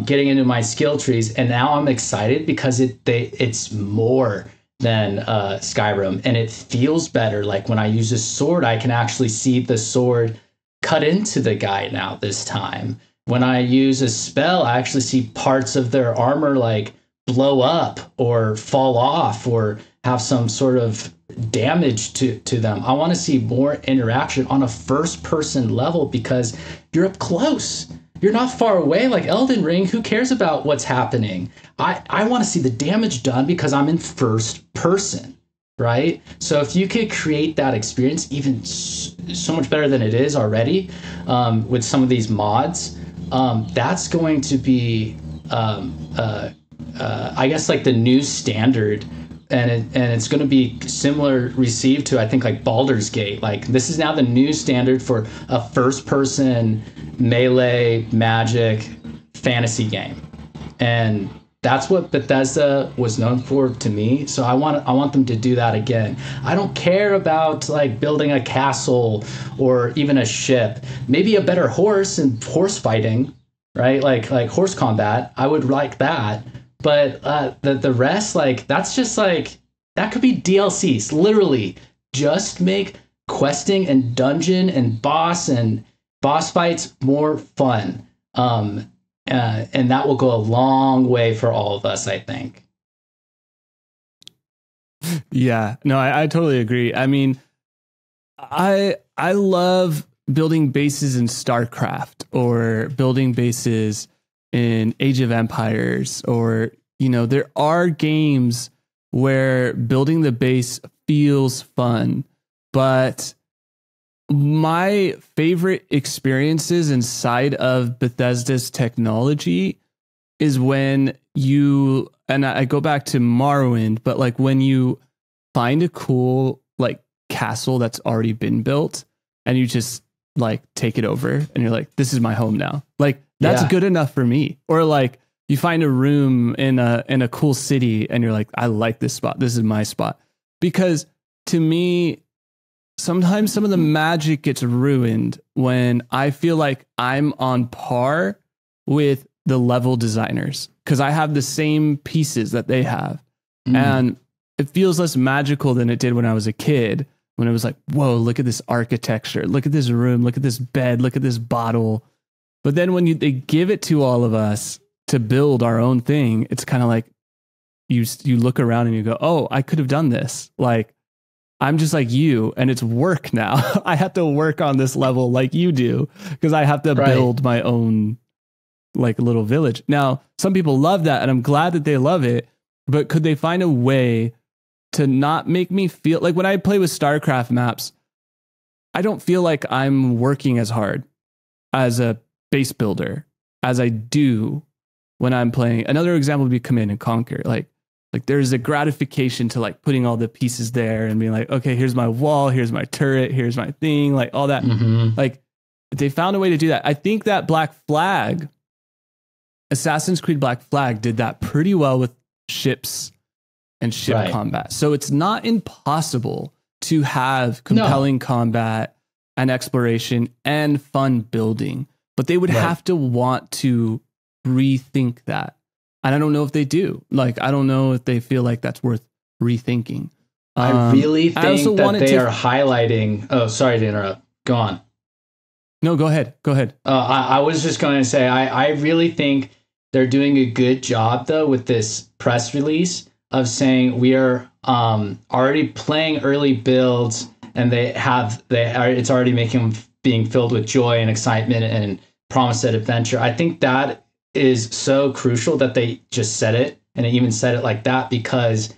getting into my skill trees, and now I'm excited because it's more than Skyrim, and it feels better. Like when I use a sword, I can actually see the sword cut into the guy now this time. When I use a spell, I actually see parts of their armor like blow up or fall off or have some sort of damage to them. I want to see more interaction on a first person level because you're up close. You're not far away like Elden Ring. Who cares about what's happening? I want to see the damage done because I'm in first person, right? So if you could create that experience even so much better than it is already, with some of these mods, that's going to be, I guess, like the new standard, and it's going to be similar received to, I think, like Baldur's Gate. Like this is now the new standard for a first-person melee magic fantasy game, and that's what Bethesda was known for to me. So I want them to do that again. I don't care about like building a castle or even a ship. Maybe a better horse and horse fighting, right? Like horse combat. I would like that. But the rest, like that's just like that could be DLCs. Literally, just make questing and dungeon and boss fights more fun. And that will go a long way for all of us, I think. Yeah, no, I totally agree. I mean, I love building bases in StarCraft or building bases in Age of Empires, or, there are games where building the base feels fun, but my favorite experiences inside of Bethesda's technology is when and I go back to Morrowind, but like when you find a cool like castle that's already been built and you just like take it over and you're like, this is my home now. Like that's good enough for me. Or like you find a room in a cool city and you're like, I like this spot. This is my spot. Because to me, sometimes some of the magic gets ruined when I feel like I'm on par with the level designers because I have the same pieces that they have. And it feels less magical than it did when I was a kid, when it was like, whoa, look at this architecture. Look at this room. Look at this bed. Look at this bottle. But then when they give it to all of us to build our own thing, it's kind of like you look around and you go, oh, I could have done this. Like, I'm just like you, and it's work now. I have to work on this level like you do, because I have to build my own like little village. Now, some people love that, and I'm glad that they love it, but could they find a way to not make me feel like when I play with StarCraft maps, I don't feel like I'm working as hard as a base builder as I do when I'm playing. Another example would be Command and Conquer. Like there's a gratification to like putting all the pieces there and being like, okay, here's my wall, here's my turret, here's my thing, like all that. Mm-hmm. Like they found a way to do that. I think that Assassin's Creed Black Flag did that pretty well with ships and ship combat. So it's not impossible to have compelling combat and exploration and fun building, but they would have to want to rethink that. And I don't know if they do. Like, I don't know if they feel like that's worth rethinking. I really think that they are highlighting. Oh, sorry to interrupt. Go on. No, go ahead. I was just going to say, I really think they're doing a good job, though, with this press release of saying we are already playing early builds, and it's already being filled with joy and excitement and promise of adventure. I think that is so crucial that they just said it, and they even said it like that, because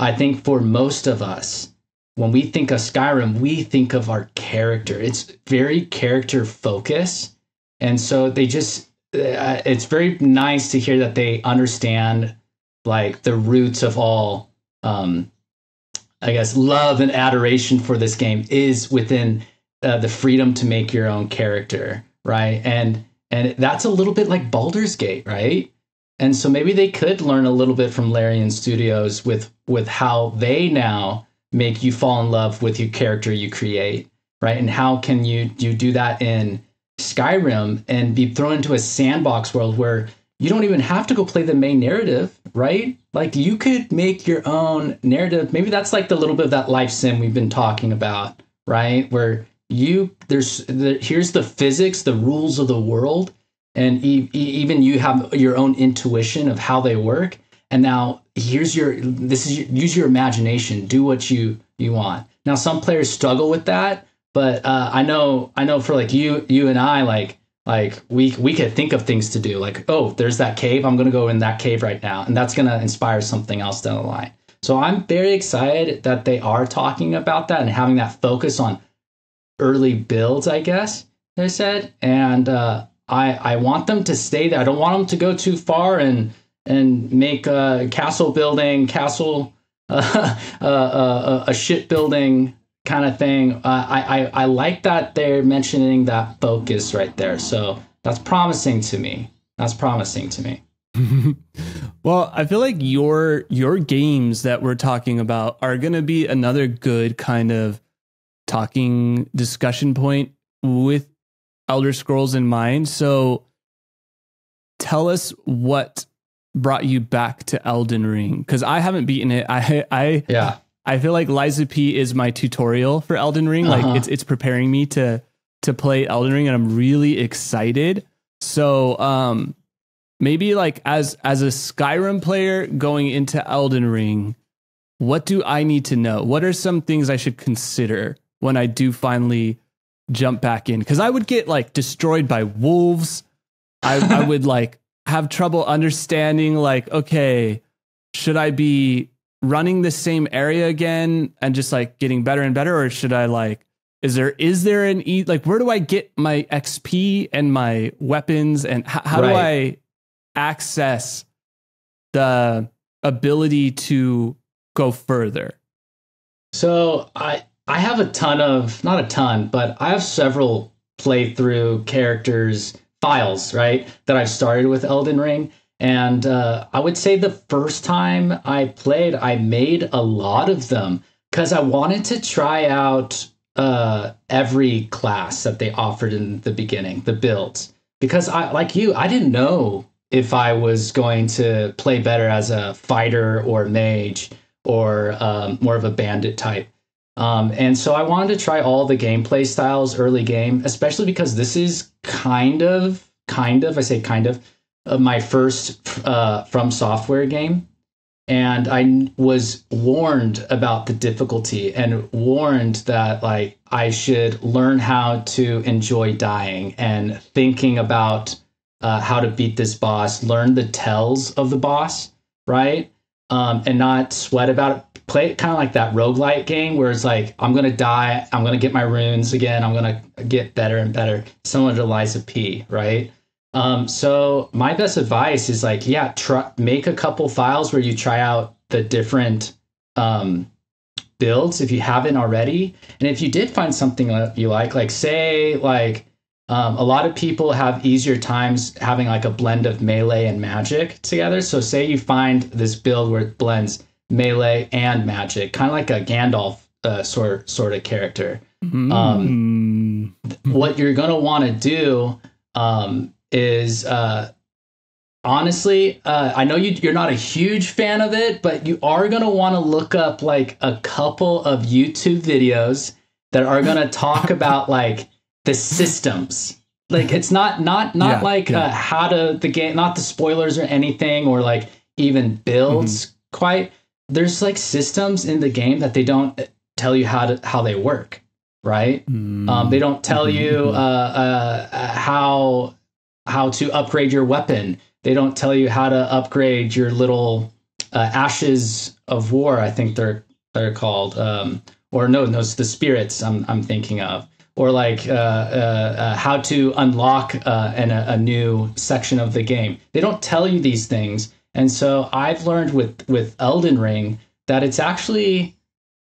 I think for most of us, when we think of Skyrim, we think of our character. It's very character focused. And so they just, it's very nice to hear that they understand like the roots of all, I guess, love and adoration for this game is within the freedom to make your own character, right? And that's a little bit like Baldur's Gate, right? And so maybe they could learn a little bit from Larian Studios with how they now make you fall in love with your character you create, right? And how can you do that in Skyrim and be thrown into a sandbox world where you don't even have to go play the main narrative, right? Like you could make your own narrative. Maybe that's like the little bit of that life sim we've been talking about, right? Where here's the physics, the rules of the world, and even you have your own intuition of how they work. And now use your imagination, do what you want. Now some players struggle with that, but I know for like you and I, like we could think of things to do, like, oh, there's that cave, I'm gonna go in that cave right now, and that's gonna inspire something else down the line. So I'm very excited that they are talking about that and having that focus on early builds, I guess they said. And I want them to stay there. I don't want them to go too far and make a castle building, a shipbuilding kind of thing. I like that they're mentioning that focus right there. So that's promising to me. Well, I feel like your games that we're talking about are going to be another good kind of talking discussion point with Elder Scrolls in mind. So tell us what brought you back to Elden Ring, because I haven't beaten it. I feel like Liza P is my tutorial for Elden Ring. Like it's preparing me to play Elden Ring, and I'm really excited. So maybe like as a Skyrim player going into Elden Ring, what do I need to know? What are some things I should consider when I do finally jump back in? Because I would get like destroyed by wolves. I would like have trouble understanding, like, okay, should I be running the same area again and just like getting better and better, or should I like, is there an like, where do I get my XP and my weapons, and how do I access the ability to go further? So I have not a ton, but I have several playthrough characters files, right, that I've started with Elden Ring. And I would say the first time I played, I made a lot of them because I wanted to try out every class that they offered in the beginning, the builds. Because I didn't know if I was going to play better as a fighter or mage or more of a bandit type. And so I wanted to try all the gameplay styles early game, especially because this is kind of my first From Software game. and I was warned about the difficulty and warned that like I should learn how to enjoy dying and thinking about how to beat this boss, learn the tells of the boss, right? And not sweat about it. Play it kind of like that roguelite game where it's like, I'm going to die. I'm going to get my runes again. I'm going to get better and better. Similar to Liza P, right? So my best advice is like, yeah, make a couple files where you try out the different builds if you haven't already. And if you did find something that you like say like, a lot of people have easier times having like a blend of melee and magic together. So say you find this build where it blends melee and magic, kind of like a Gandalf sort of character. What you're going to want to do is honestly, I know you're not a huge fan of it, but you are going to want to look up like a couple of YouTube videos that are going to talk about like the systems. Like it's not how to the game, not the spoilers or anything, or like even builds quite. There's like systems in the game that they don't tell you how they work, right? They don't tell you how to upgrade your weapon. They don't tell you how to upgrade your little ashes of war. I think they're called, or no, it's the spirits I'm thinking of, or like how to unlock a new section of the game. They don't tell you these things. And so I've learned with Elden Ring that it's actually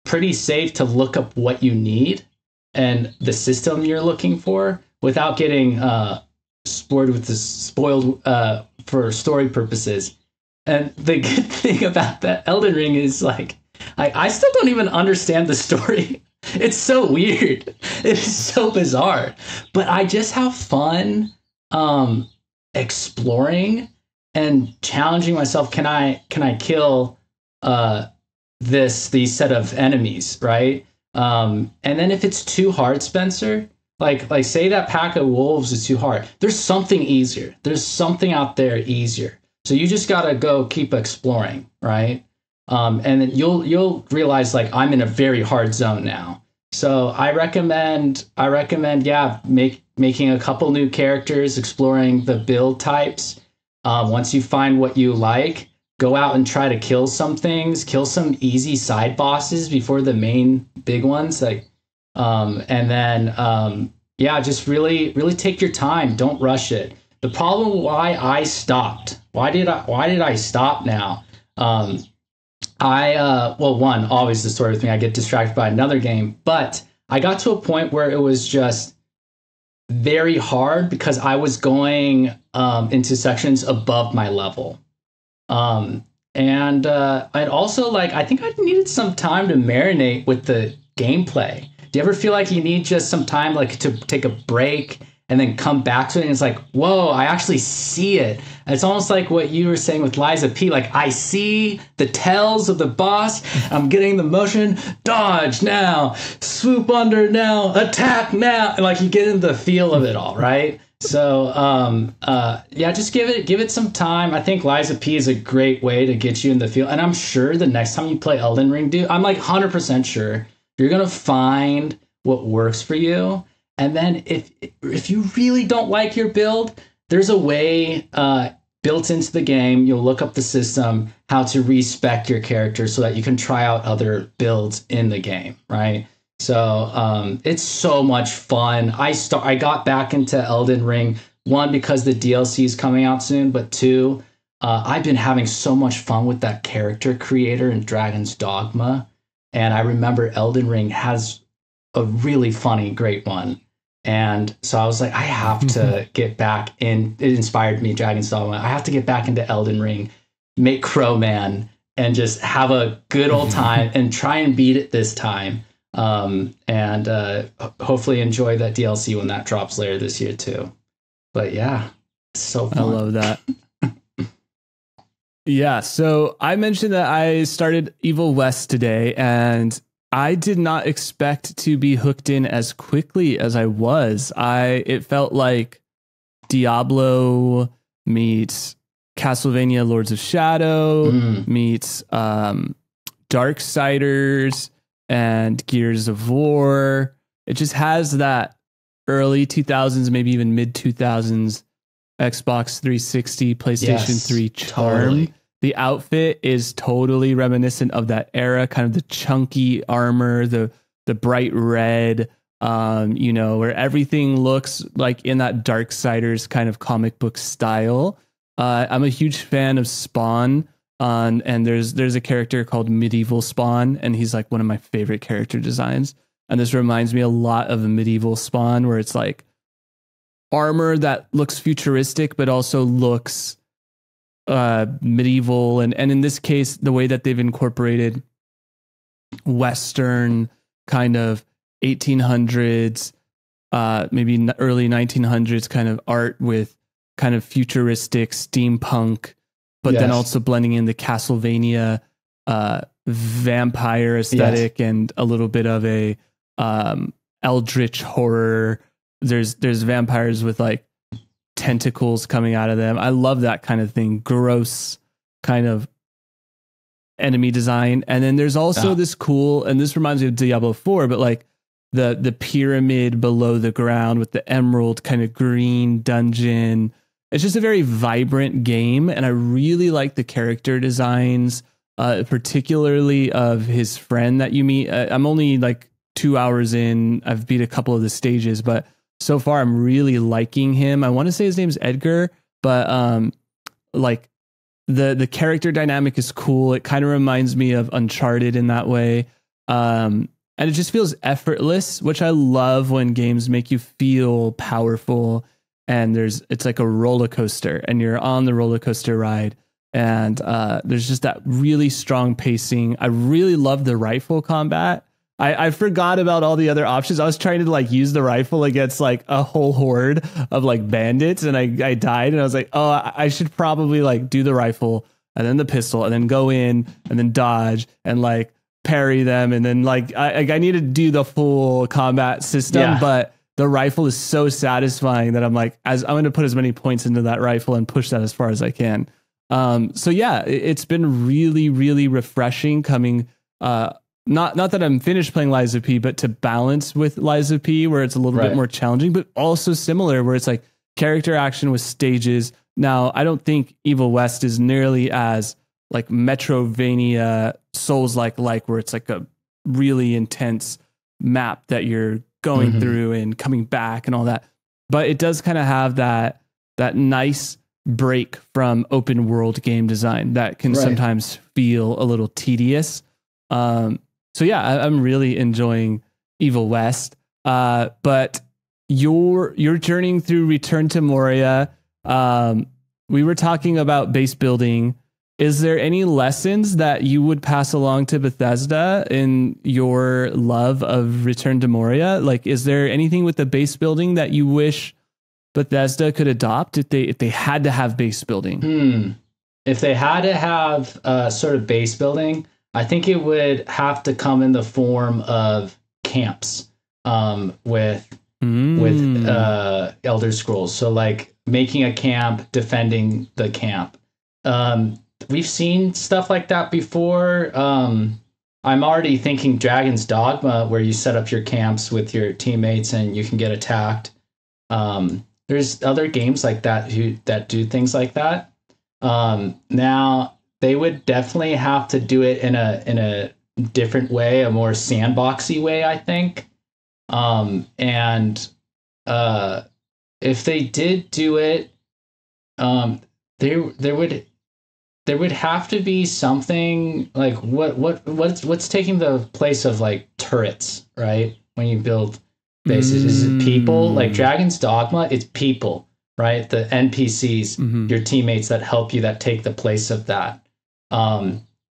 pretty safe to look up what you need and the system you're looking for without getting spoiled for story purposes. And the good thing about that Elden Ring is like, I still don't even understand the story. It's so weird. It is so bizarre. But I just have fun exploring and challenging myself. Can I kill these set of enemies, right? And then if it's too hard, Spencer, like say that pack of wolves is too hard, there's something easier. There's something out there easier. So you just gotta go keep exploring, right? And then you'll realize like I'm in a very hard zone now. So I recommend making a couple new characters, exploring the build types. Once you find what you like, go out and try to kill some things, kill some easy side bosses before the main big ones. Like, and then just really take your time. Don't rush it. The problem why I stopped. Why did I stop now? One, always the sort of thing I get distracted by another game, but I got to a point where it was just very hard because I was going into sections above my level. And I'd also I think I needed some time to marinate with the gameplay. Do you ever feel like you need just some time to take a break and then come back to it? And it's like, whoa, I actually see it. And it's almost like what you were saying with Liza P. Like, I see the tells of the boss. I'm getting the motion. Dodge now. Swoop under now. Attack now. And like you get in the feel of it all, right? So, just give it some time. I think Liza P is a great way to get you in the feel. And I'm sure the next time you play Elden Ring, dude, I'm like 100% sure you're going to find what works for you. And then if you really don't like your build, there's a way built into the game. You'll look up the system, how to respec your character so that you can try out other builds in the game, right? So it's so much fun. I got back into Elden Ring, one, because the DLC is coming out soon, but two, I've been having so much fun with that character creator in Dragon's Dogma. And I remember Elden Ring has a really funny, great one. And so I was like, I have to get back in. It inspired me, Dragon's Dogma. I have to get back into Elden Ring, make Crowman, and just have a good old time and try and beat it this time. And hopefully enjoy that DLC when that drops later this year too. But yeah, it's so fun. I love that. Yeah, so I mentioned that I started Evil West today, and I did not expect to be hooked in as quickly as I was. It felt like Diablo meets Castlevania Lords of Shadow meets Darksiders and Gears of War. It just has that early 2000s, maybe even mid 2000s Xbox 360, PlayStation 3 charm. Totally. The outfit is totally reminiscent of that era, kind of the chunky armor, the bright red, where everything looks like in that Darksiders kind of comic book style. I'm a huge fan of Spawn, and there's a character called Medieval Spawn, and he's like one of my favorite character designs. And this reminds me a lot of a Medieval Spawn, where it's like armor that looks futuristic, but also looks medieval. And in this case, the way that they've incorporated Western kind of 1800s, maybe early 1900s kind of art with kind of futuristic steampunk, but then also blending in the Castlevania vampire aesthetic and a little bit of a eldritch horror. There's vampires with like tentacles coming out of them. I love that kind of thing. Gross kind of enemy design. And then there's also this cool, and this reminds me of Diablo 4, but like the pyramid below the ground with the emerald kind of green dungeon. It's just a very vibrant game, and I really like the character designs, particularly of his friend that you meet. I'm only like 2 hours in. I've beat a couple of the stages, but so far I'm really liking him. I want to say his name's Edgar, but like the character dynamic is cool. It kind of reminds me of Uncharted in that way. And it just feels effortless, which I love when games make you feel powerful. And it's like a roller coaster, and you're on the roller coaster ride. And there's just that really strong pacing. I really love the rifle combat. I forgot about all the other options. I was trying to like use the rifle against like a whole horde of like bandits, and I died. And I was like, oh, I should probably like do the rifle and then the pistol and then go in and then dodge and like parry them. And then like I need to do the full combat system, but the rifle is so satisfying that I'm like, I'm going to put as many points into that rifle and push that as far as I can. So yeah, it's been really, really refreshing coming, not that I'm finished playing Lies of P, but to balance with Lies of P, where it's a little bit more challenging, but also similar, where it's like character action with stages. Now, I don't think Evil West is nearly as like Metrovania Souls-like, where it's like a really intense map that you're going through and coming back and all that. But it does kind of have that nice break from open world game design that can sometimes feel a little tedious. So yeah, I'm really enjoying Evil West. But you're journeying through Return to Moria. We were talking about base building. Is there any lessons that you would pass along to Bethesda in your love of Return to Moria? Like, is there anything with the base building that you wish Bethesda could adopt if they had to have base building? If they had to have sort of base building, I think it would have to come in the form of camps with Elder Scrolls. So like making a camp, defending the camp. We've seen stuff like that before. I'm already thinking Dragon's Dogma, where you set up your camps with your teammates and you can get attacked. There's other games like that that do things like that. Now they would definitely have to do it in a different way, a more sandboxy way, I think. If they did do it, there would have to be something like what's taking the place of like turrets, right? When you build bases, is it people? Like Dragon's Dogma, it's people, right? The NPCs, your teammates that help you, that take the place of that.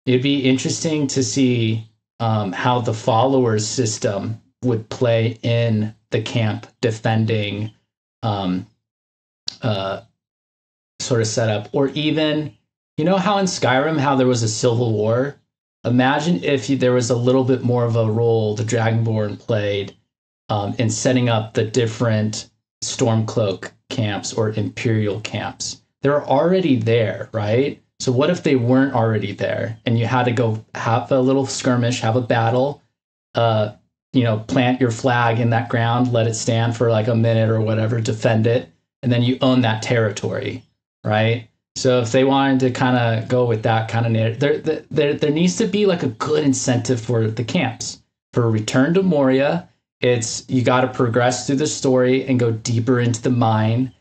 It'd be interesting to see how the followers system would play in the camp defending sort of setup, or even, you know how in Skyrim, how there was a civil war? Imagine if there was a little bit more of a role the Dragonborn played in setting up the different Stormcloak camps or Imperial camps. they're already there, right? So what if they weren't already there and you had to go have a little skirmish, have a battle, plant your flag in that ground, let it stand for like a minute or whatever, defend it, and then you own that territory, right? So if they wanted to kind of go with that kind of narrative, there needs to be like a good incentive for the camps. For Return to Moria, it's you got to progress through the story and go deeper into the mine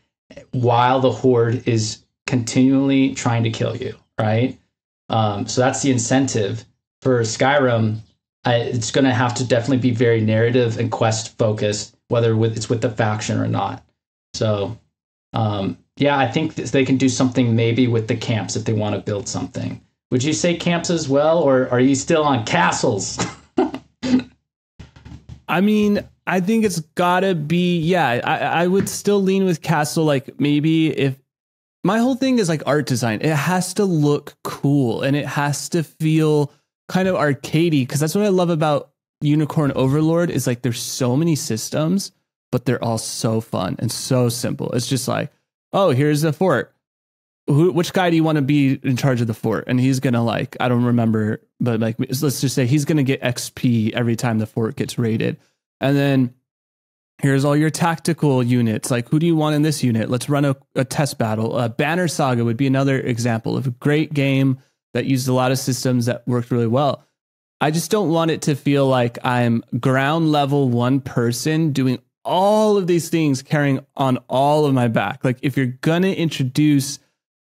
while the Horde is continually trying to kill you, right? So that's the incentive. For Skyrim, it's going to have to definitely be very narrative and quest focused, whether it's with the faction or not. So, I think they can do something maybe with the camps if they want to build something. Would you say camps as well, or are you still on castles? I mean, I think it's gotta be, I would still lean with castle. Like maybe if my whole thing is like art design, it has to look cool and it has to feel kind of arcadey, because that's what I love about Unicorn Overlord is like there's so many systems, but they're all so fun and so simple. It's just like, oh, here's the fort. Which guy do you want to be in charge of the fort? And he's going to like, I don't remember, but like, let's just say he's going to get XP every time the fort gets raided. And then here's all your tactical units. Like, who do you want in this unit? Let's run a test battle. Banner Saga would be another example of a great game that used a lot of systems that worked really well. I just don't want it to feel like I'm ground level one person doing all of these things, carrying on all of my back. Like if you're going to introduce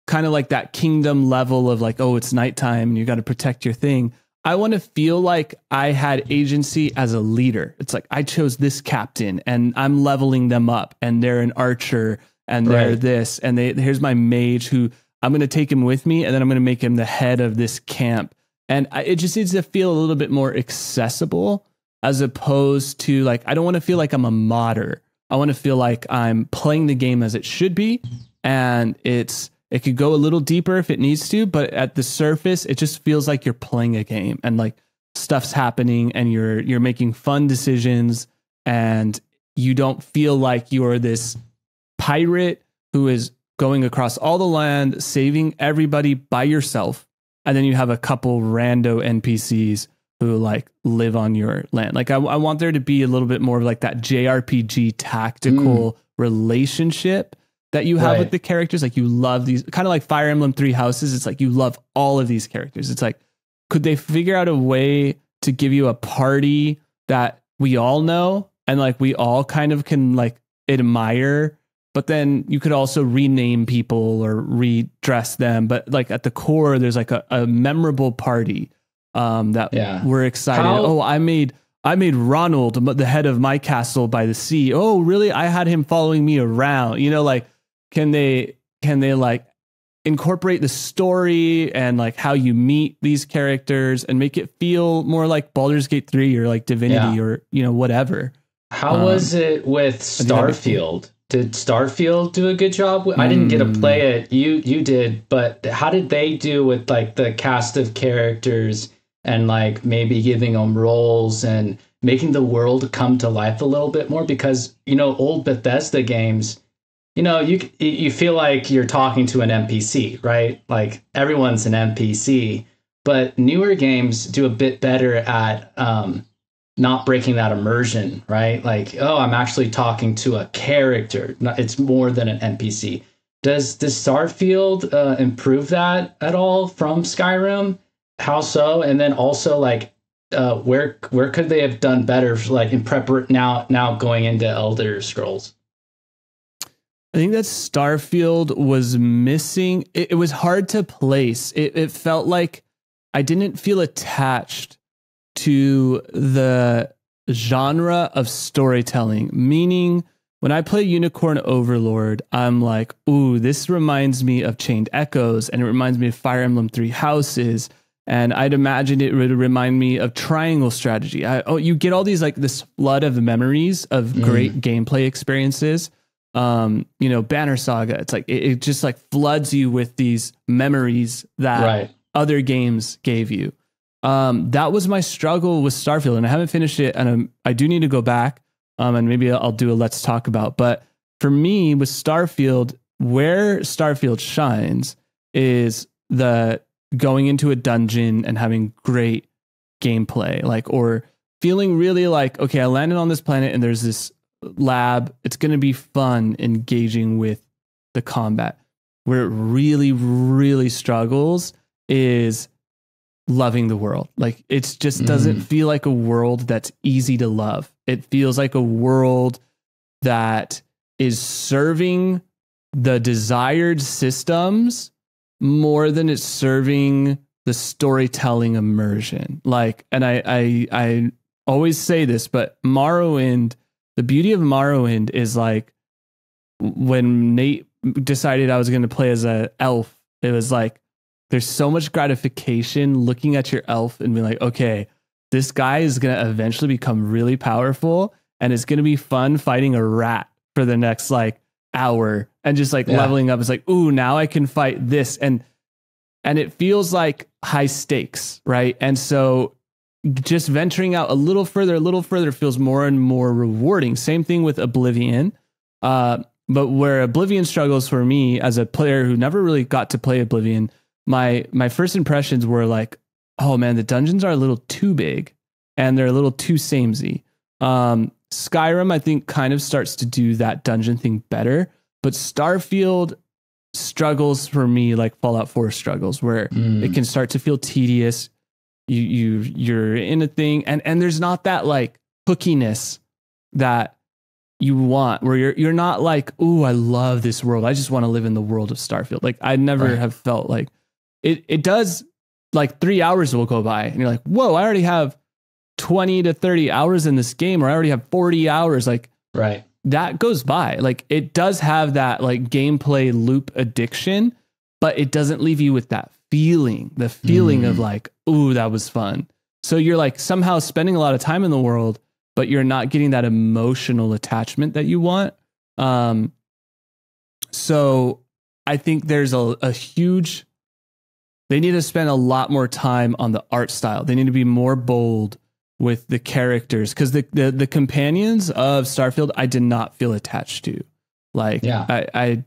kind of like that kingdom level of like, oh, it's nighttime and you got to protect your thing, I want to feel like I had agency as a leader. It's like I chose this captain and I'm leveling them up and they're an archer and they're this and here's my mage who I'm going to take him with me and then I'm going to make him the head of this camp. And it just needs to feel a little bit more accessible as opposed to like, I don't want to feel like I'm a modder. I want to feel like I'm playing the game as it should be. And it could go a little deeper if it needs to, but at the surface, it just feels like you're playing a game and like stuff's happening and you're making fun decisions and you don't feel like you're this pirate who is going across all the land, saving everybody by yourself. And then you have a couple rando NPCs who like live on your land. Like I want there to be a little bit more of like that JRPG tactical relationship that you have with the characters. Like you love these, kind of like Fire Emblem Three Houses. It's like you love all of these characters. It's like, could they figure out a way to give you a party that we all know and like we all kind of can like admire, but then you could also rename people or redress them. But like at the core, there's like a memorable party that we're excited. I made Ronald the head of my castle by the sea. Oh, really? I had him following me around. You know, like, can they like incorporate the story and like how you meet these characters and make it feel more like Baldur's Gate 3 or like Divinity or, you know, whatever. How was it with Starfield? Did Starfield do a good job? I didn't get to play it. You did, but how did they do with like the cast of characters and like maybe giving them roles and making the world come to life a little bit more? Because, you know, old Bethesda games, you know, you feel like you're talking to an NPC, right? Like everyone's an NPC, but newer games do a bit better at not breaking that immersion, right? Like, oh, I'm actually talking to a character. It's more than an NPC. Does Starfield improve that at all from Skyrim? How so? And then also like, where could they have done better, like in now going into Elder Scrolls? I think that Starfield was missing. It was hard to place. It felt like I didn't feel attached to the genre of storytelling, meaning when I play Unicorn Overlord, I'm like, ooh, this reminds me of Chained Echoes and it reminds me of Fire Emblem Three Houses. And I'd imagine it would remind me of Triangle Strategy. You get all these like this flood of memories of great gameplay experiences. You know, Banner Saga. It's like it just like floods you with these memories that other games gave you. That was my struggle with Starfield, and I haven't finished it, and I do need to go back. And maybe I'll do a let's talk about. But for me, with Starfield, where Starfield shines is the going into a dungeon and having great gameplay, like, or feeling really like, okay, I landed on this planet and there's this lab. It's going to be fun engaging with the combat. Where it really, really struggles is loving the world. Like, it just doesn't feel like a world that's easy to love. It feels like a world that is serving the desired systems more than it's serving the storytelling immersion. Like, and I always say this, but Morrowind, the beauty of Morrowind is like, when Nate decided I was going to play as an elf, it was like, there's so much gratification looking at your elf and being like, okay, this guy is going to eventually become really powerful, and it's going to be fun fighting a rat for the next like hour, and just like leveling up. It's like, ooh, now I can fight this. And it feels like high stakes, right? And so just venturing out a little further feels more and more rewarding. Same thing with Oblivion. But where Oblivion struggles for me as a player who never really got to play Oblivion, my first impressions were like, oh man, the dungeons are a little too big and they're a little too samey. Skyrim, I think, kind of starts to do that dungeon thing better, but Starfield struggles for me like Fallout 4 struggles, where it can start to feel tedious. You're in a thing, and there's not that like hookiness that you want, where you're not like, ooh, I love this world, I just want to live in the world of Starfield. Like, I never have felt like it does. Like 3 hours will go by and you're like, whoa, I already have 20 to 30 hours in this game, or I already have 40 hours. Like, right. That goes by. Like, it does have that like gameplay loop addiction, but it doesn't leave you with that feeling, the feeling of like, ooh, that was fun. So you're like somehow spending a lot of time in the world, but you're not getting that emotional attachment that you want. So I think there's a huge, they need to spend a lot more time on the art style. They need to be more bold with the characters, because the companions of Starfield, I did not feel attached to. Like, I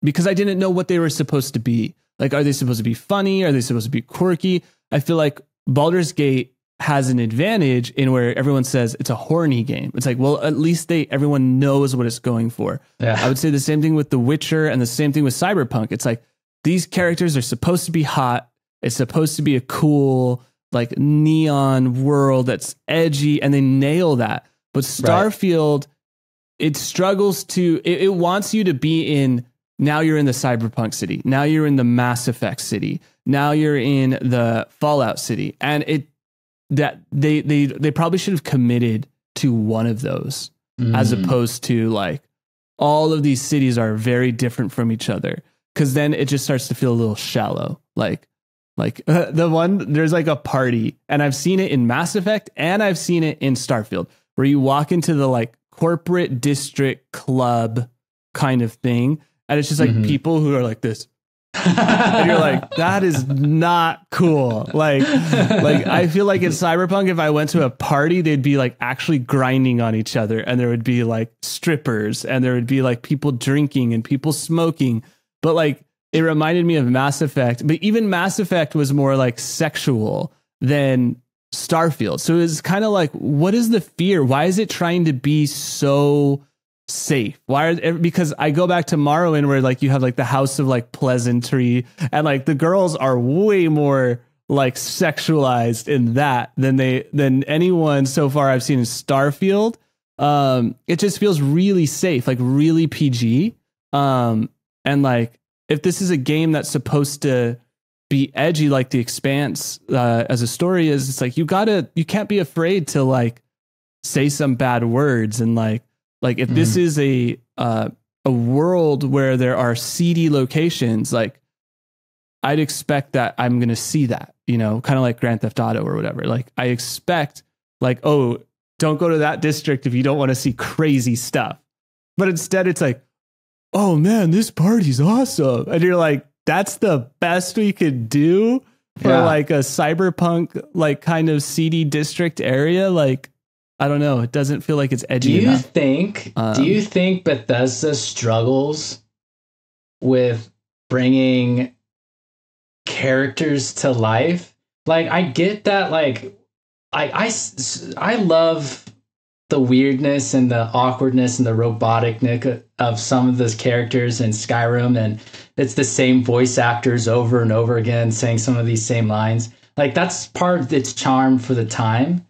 because I didn't know what they were supposed to be. Like, are they supposed to be funny? Are they supposed to be quirky? I feel like Baldur's Gate has an advantage in where everyone says it's a horny game. It's like, well, at least everyone knows what it's going for. Yeah. I would say the same thing with The Witcher and the same thing with Cyberpunk. It's like, these characters are supposed to be hot. It's supposed to be a cool, like, neon world that's edgy, and they nail that. But Starfield, it struggles to, it wants you to be in, now you're in the Cyberpunk city. Now you're in the Mass Effect city. Now you're in the Fallout city. And they probably should have committed to one of those, as opposed to like, all of these cities are very different from each other. Because then it just starts to feel a little shallow. Like the one, there's like a party, and I've seen it in Mass Effect and I've seen it in Starfield, where you walk into the like corporate district club kind of thing, and it's just like people who are like this. And you're like, that is not cool. Like I feel like in Cyberpunk, if I went to a party, they'd be like actually grinding on each other, and there would be like strippers, and there would be like people drinking and people smoking. But like, it reminded me of Mass Effect, but even Mass Effect was more like sexual than Starfield. So it's kind of like, what is the fear? Why is it trying to be so safe? Because I go back to Morrowind, where like you have like the House of like Pleasantry, and like the girls are way more like sexualized in that than anyone so far I've seen in Starfield. It just feels really safe, like really PG. And like, if this is a game that's supposed to be edgy, like The Expanse as a story is, it's like, you can't be afraid to like say some bad words. And like if this is a world where there are seedy locations, like I'd expect that I'm going to see that, you know, kind of like Grand Theft Auto or whatever. Like I expect like, oh, don't go to that district if you don't want to see crazy stuff. But instead it's like, oh man, this party's awesome. And you're like, that's the best we could do for like a cyberpunk, like kind of seedy district area. Like, I don't know. It doesn't feel like it's edgy enough. Do you think Bethesda struggles with bringing characters to life. Like, I get that, like, I love the weirdness and the awkwardness and the roboticness of some of those characters in Skyrim, and it's the same voice actors over and over again saying some of these same lines. Like, that's part of its charm for the time.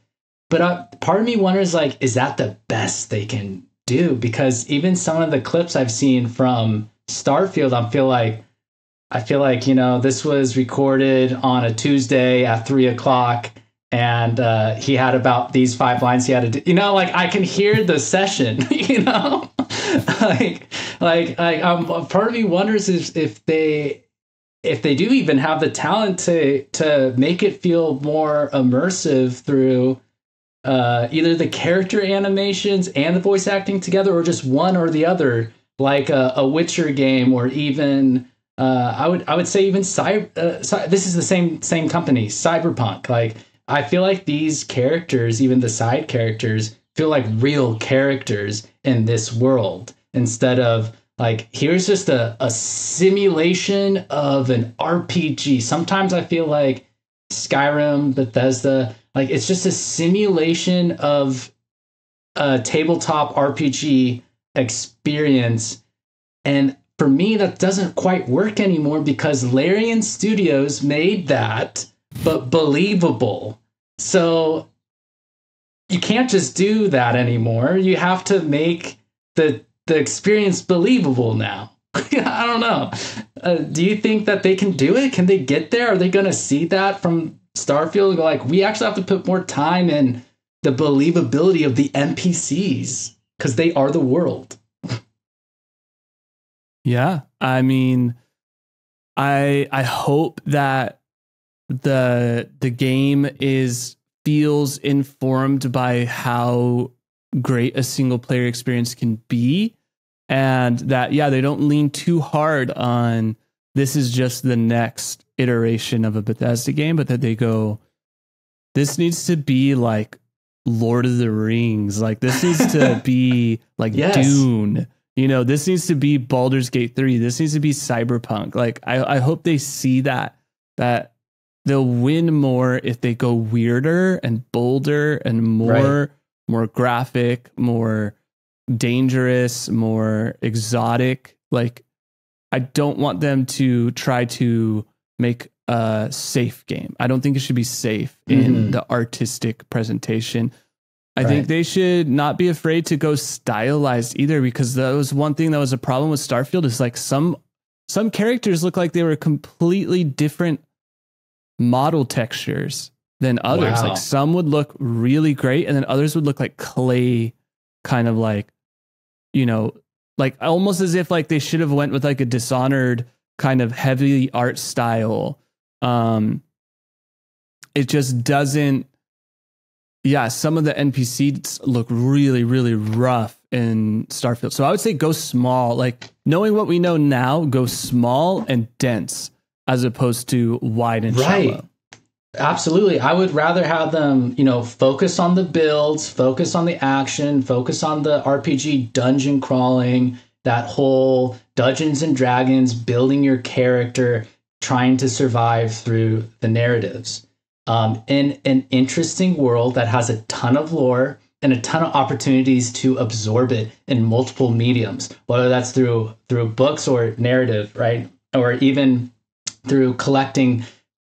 But part of me wonders, like, is that the best they can do? Because even some of the clips I've seen from Starfield, I feel like, you know, this was recorded on a Tuesday at 3:00, and he had about these 5 lines he had to do. You know, like, I can hear the session. You know, part of me wonders if they do even have the talent to make it feel more immersive through either the character animations and the voice acting together, or just one or the other, like a Witcher game, or even I would say even this is the same company, Cyberpunk. Like, I feel like these characters, even the side characters, feel like real characters in this world, instead of like, here's just a simulation of an RPG. Sometimes I feel like Skyrim, Bethesda, like, it's just a simulation of a tabletop RPG experience. And for me, that doesn't quite work anymore, because Larian Studios made that, but believable. So you can't just do that anymore. You have to make the experience believable now. I don't know. Do you think that they can do it? Can they get there? Are they going to see that from Starfield and go like, we actually have to put more time in the believability of the NPCs because they are the world? Yeah, I mean, I hope that the game feels informed by how great a single player experience can be, and that, yeah, they don't lean too hard on this is just the next iteration of a Bethesda game, but that they go, this needs to be like Lord of the Rings, like this needs to be like Dune, you know, this needs to be Baldur's Gate 3, this needs to be Cyberpunk. Like, I hope they see that they'll win more if they go weirder and bolder and more graphic, more dangerous, more exotic. Like, I don't want them to try to make a safe game. I don't think it should be safe in the artistic presentation. I think they should not be afraid to go stylized either, because that was one thing that was a problem with Starfield, is like some characters look like they were completely different model textures than others. Wow. Like, some would look really great, and then others would look like clay, kind of like, you know, like almost as if like they should have went with like a Dishonored kind of heavy art style. It just doesn't. Yeah, some of the NPCs look really, really rough in Starfield. So I would say go small. Like, knowing what we know now, go small and dense as opposed to wide and shallow. Absolutely. I would rather have them, you know, focus on the builds, focus on the action, focus on the RPG dungeon crawling, that whole Dungeons and Dragons, building your character, trying to survive through the narratives. In an interesting world that has a ton of lore and a ton of opportunities to absorb it in multiple mediums, whether that's through books or narrative, right? Or even through collecting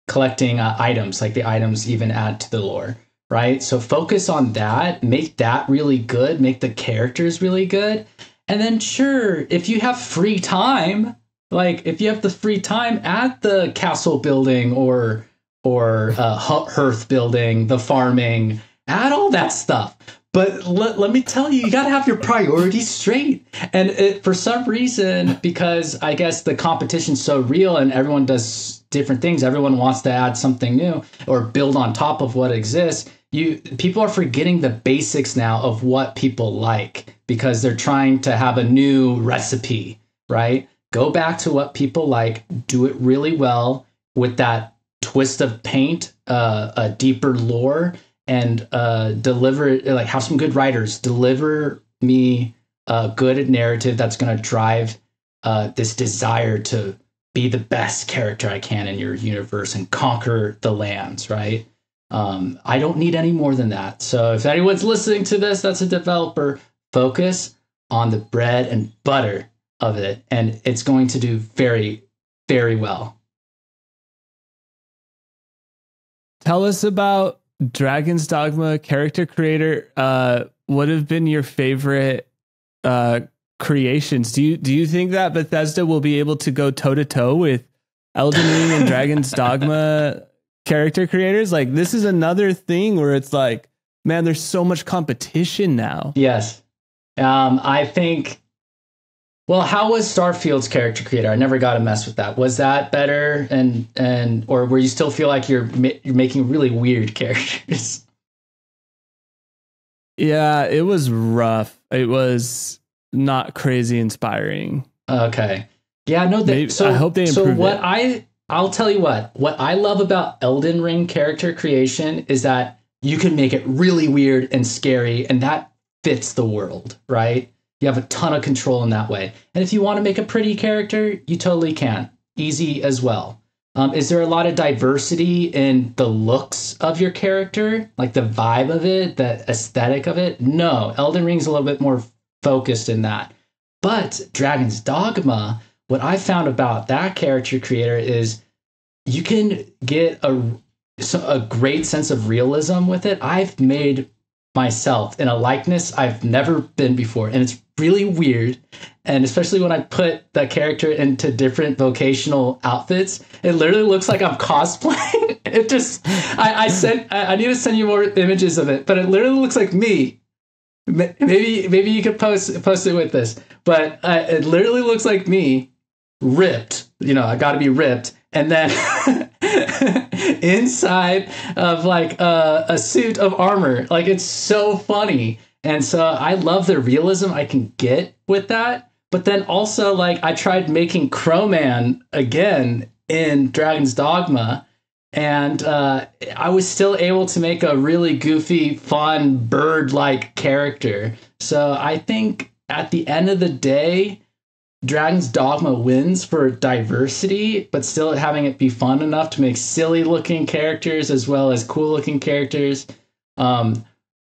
items, like the items even add to the lore, right? So focus on that, make that really good, make the characters really good. And then sure, if you have free time, like if you have the free time, add the castle building or hearth building, the farming, add all that stuff. But let me tell you, you got to have your priorities straight. And for some reason, because I guess the competition's so real and everyone does different things, everyone wants to add something new or build on top of what exists. People are forgetting the basics now of what people like because they're trying to have a new recipe, right? Go back to what people like, do it really well with that twist of paint, a deeper lore, and deliver, like, have some good writers deliver me a good narrative that's going to drive this desire to be the best character I can in your universe and conquer the lands, right? I don't need any more than that. So if anyone's listening to this, that's a developer, focus on the bread and butter of it, and it's going to do very, very well. Tell us about Dragon's Dogma character creator. What have been your favorite creations? Do you think that Bethesda will be able to go toe to toe with Elden Ring and Dragon's Dogma character creators? Like, this is another thing where it's like, man, there's so much competition now. Yes. I think, well, how was Starfield's character creator? I never got to mess with that. Was that better? And or where you still feel like you're making really weird characters? Yeah, it was rough. It was not crazy inspiring. Okay. Yeah, no, so I hope they improve I'll tell you what I love about Elden Ring character creation is that you can make it really weird and scary, and that fits the world, right? You have a ton of control in that way. And if you want to make a pretty character, you totally can. Easy as well. Is there a lot of diversity in the looks of your character? Like the vibe of it, the aesthetic of it? No, Elden Ring's a little bit more focused in that. But Dragon's Dogma, what I found about that character creator is you can get a great sense of realism with it. I've made myself in a likeness I've never been before, and it's really weird. And especially when I put the character into different vocational outfits, it literally looks like I'm cosplaying. It just, I need to send you more images of it, but it literally looks like me. Maybe you could post it with this, but it literally looks like me, ripped. You know, I got to be ripped, and then inside of like a suit of armor. Like, it's so funny. And so I love the realism I can get with that. But then also, like, I tried making Crowman again in Dragon's Dogma, and I was still able to make a really goofy, fun, bird-like character. So I think at the end of the day, Dragon's Dogma wins for diversity, but still having it be fun enough to make silly-looking characters as well as cool-looking characters.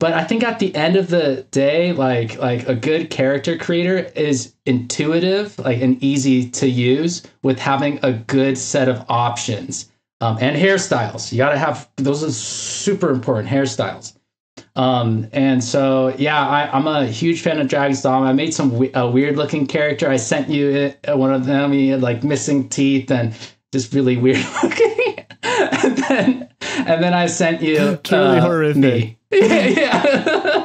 But I think at the end of the day, like a good character creator is intuitive, like, and easy to use with having a good set of options. And hairstyles. You got to have, those are super important, hairstyles. And so, yeah, I'm a huge fan of Dragon's Dogma. I made a weird looking character. I sent you one of them. He had like missing teeth and just really weird looking. and then I sent you truly horrific. Me. Yeah.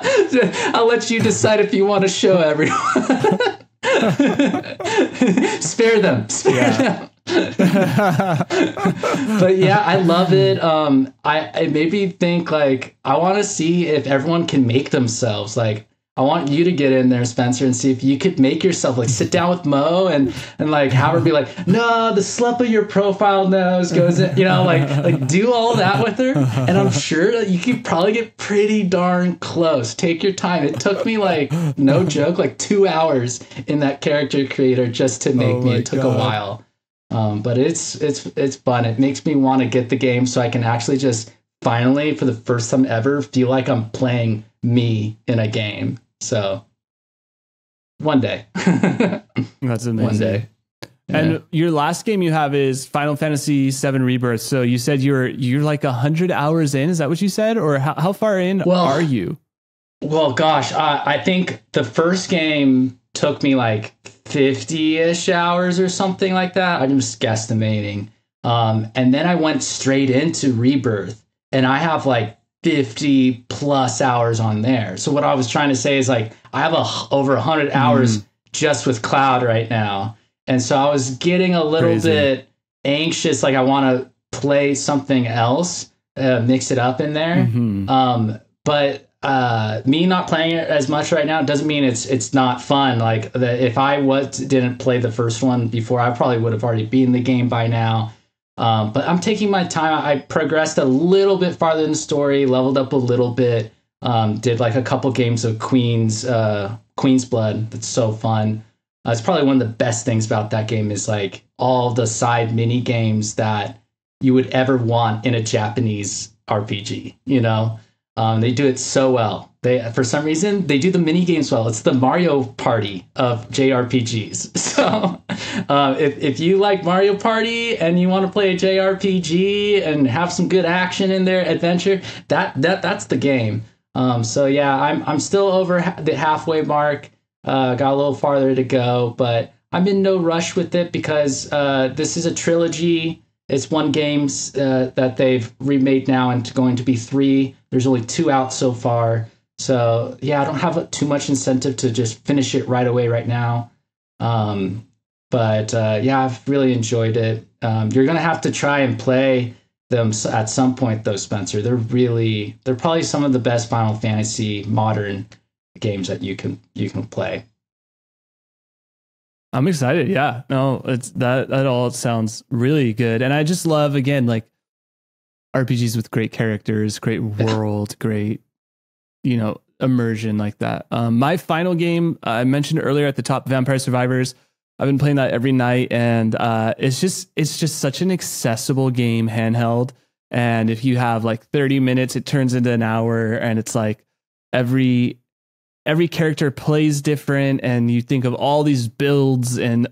I'll let you decide if you want to show everyone. Spare them. But yeah, I love it. I made me think, like, I want to see if everyone can make themselves. Like, I want you to get in there, Spencer, and see if you could make yourself, like, sit down with Mo and like have her be like, no, the slip of your profile nose goes in, you know, like do all that with her. And I'm sure that you could probably get pretty darn close. Take your time. It took me, like, no joke, like 2 hours in that character creator just to make me. It took a while. But it's fun. It makes me want to get the game so I can actually just finally, for the first time ever, feel like I'm playing me in a game. So one day. That's amazing. One day. Yeah. And your last game you have is Final Fantasy VII Rebirth. So you said you're like 100 hours in. Is that what you said? Or how far in are you? Well, gosh, I think the first game took me like 50-ish hours or something like that. I'm just guesstimating. And then I went straight into Rebirth, and I have like 50 plus hours on there. So what I was trying to say is, like, I have over 100 hours just with Cloud right now. And so I was getting a little bit anxious. Like, I want to play something else, mix it up in there. But me not playing it as much right now doesn't mean it's not fun. Like, if I didn't play the first one before, I probably would have already beaten the game by now. But I'm taking my time. I progressed a little bit farther in the story, leveled up a little bit, did like a couple games of Queen's Blood. That's so fun. It's probably one of the best things about that game is like all the side mini games that you would ever want in a Japanese RPG. You know, they do it so well. For some reason, they do the mini games well. It's the Mario Party of JRPGs. So, if you like Mario Party and you want to play a JRPG and have some good action in there, adventure, that's the game. So yeah, I'm still over the halfway mark. Got a little farther to go, but I'm in no rush with it because this is a trilogy. It's one games that they've remade now and going to be 3. There's only 2 out so far. So yeah, I don't have too much incentive to just finish it right away right now. But yeah, I've really enjoyed it. You're going to have to try and play them at some point though, Spencer. They're probably some of the best Final Fantasy modern games that you can play. I'm excited. Yeah, no, it's that all sounds really good. And I just love, again, like RPGs with great characters, great world, great, immersion like that. My final game, I mentioned earlier at the top, Vampire Survivors. I've been playing that every night, and it's just such an accessible game, handheld. And if you have like 30 minutes, it turns into an hour, and it's like every character plays different, and you think of all these builds, and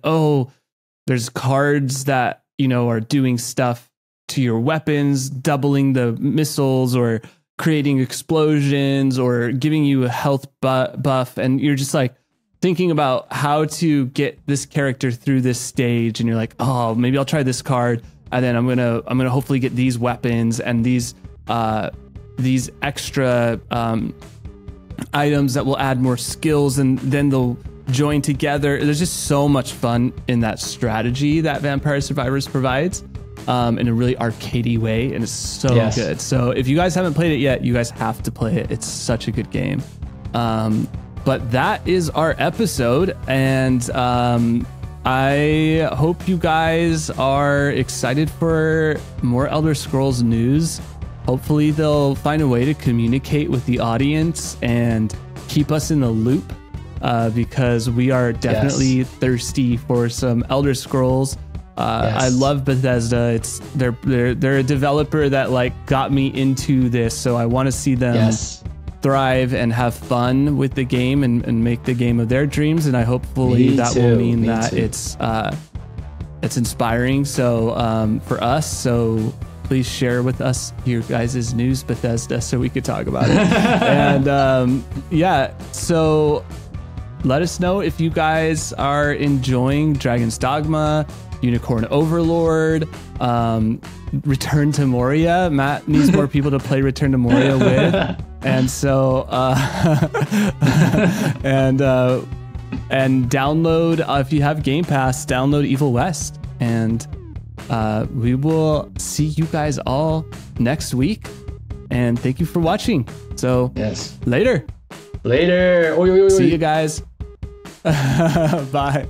there's cards that are doing stuff to your weapons, doubling the missiles or creating explosions or giving you a health buff, and you're just like thinking about how to get this character through this stage, and you're like, oh, maybe I'll try this card, and then I'm gonna hopefully get these weapons and these extra items that will add more skills, and then they'll join together. There's just so much fun in that strategy that Vampire Survivors provides, in a really arcadey way, and it's so good. So if you guys haven't played it yet, you guys have to play it. It's such a good game. But that is our episode, and I hope you guys are excited for more Elder Scrolls news. Hopefully they'll find a way to communicate with the audience and keep us in the loop, because we are definitely thirsty for some Elder Scrolls. I love Bethesda. They're a developer that like got me into this, so I want to see them thrive and have fun with the game and make the game of their dreams. And I hopefully that will mean that it's inspiring. So for us, so please share with us your guys' news, Bethesda, so we could talk about it. And so let us know if you guys are enjoying Dragon's Dogma, Unicorn Overlord, Return to Moria. Matt needs more people to play Return to Moria with. And so, and download, if you have Game Pass, download Evil West. And we will see you guys all next week. And thank you for watching. So, later. Oi. See you guys. Bye.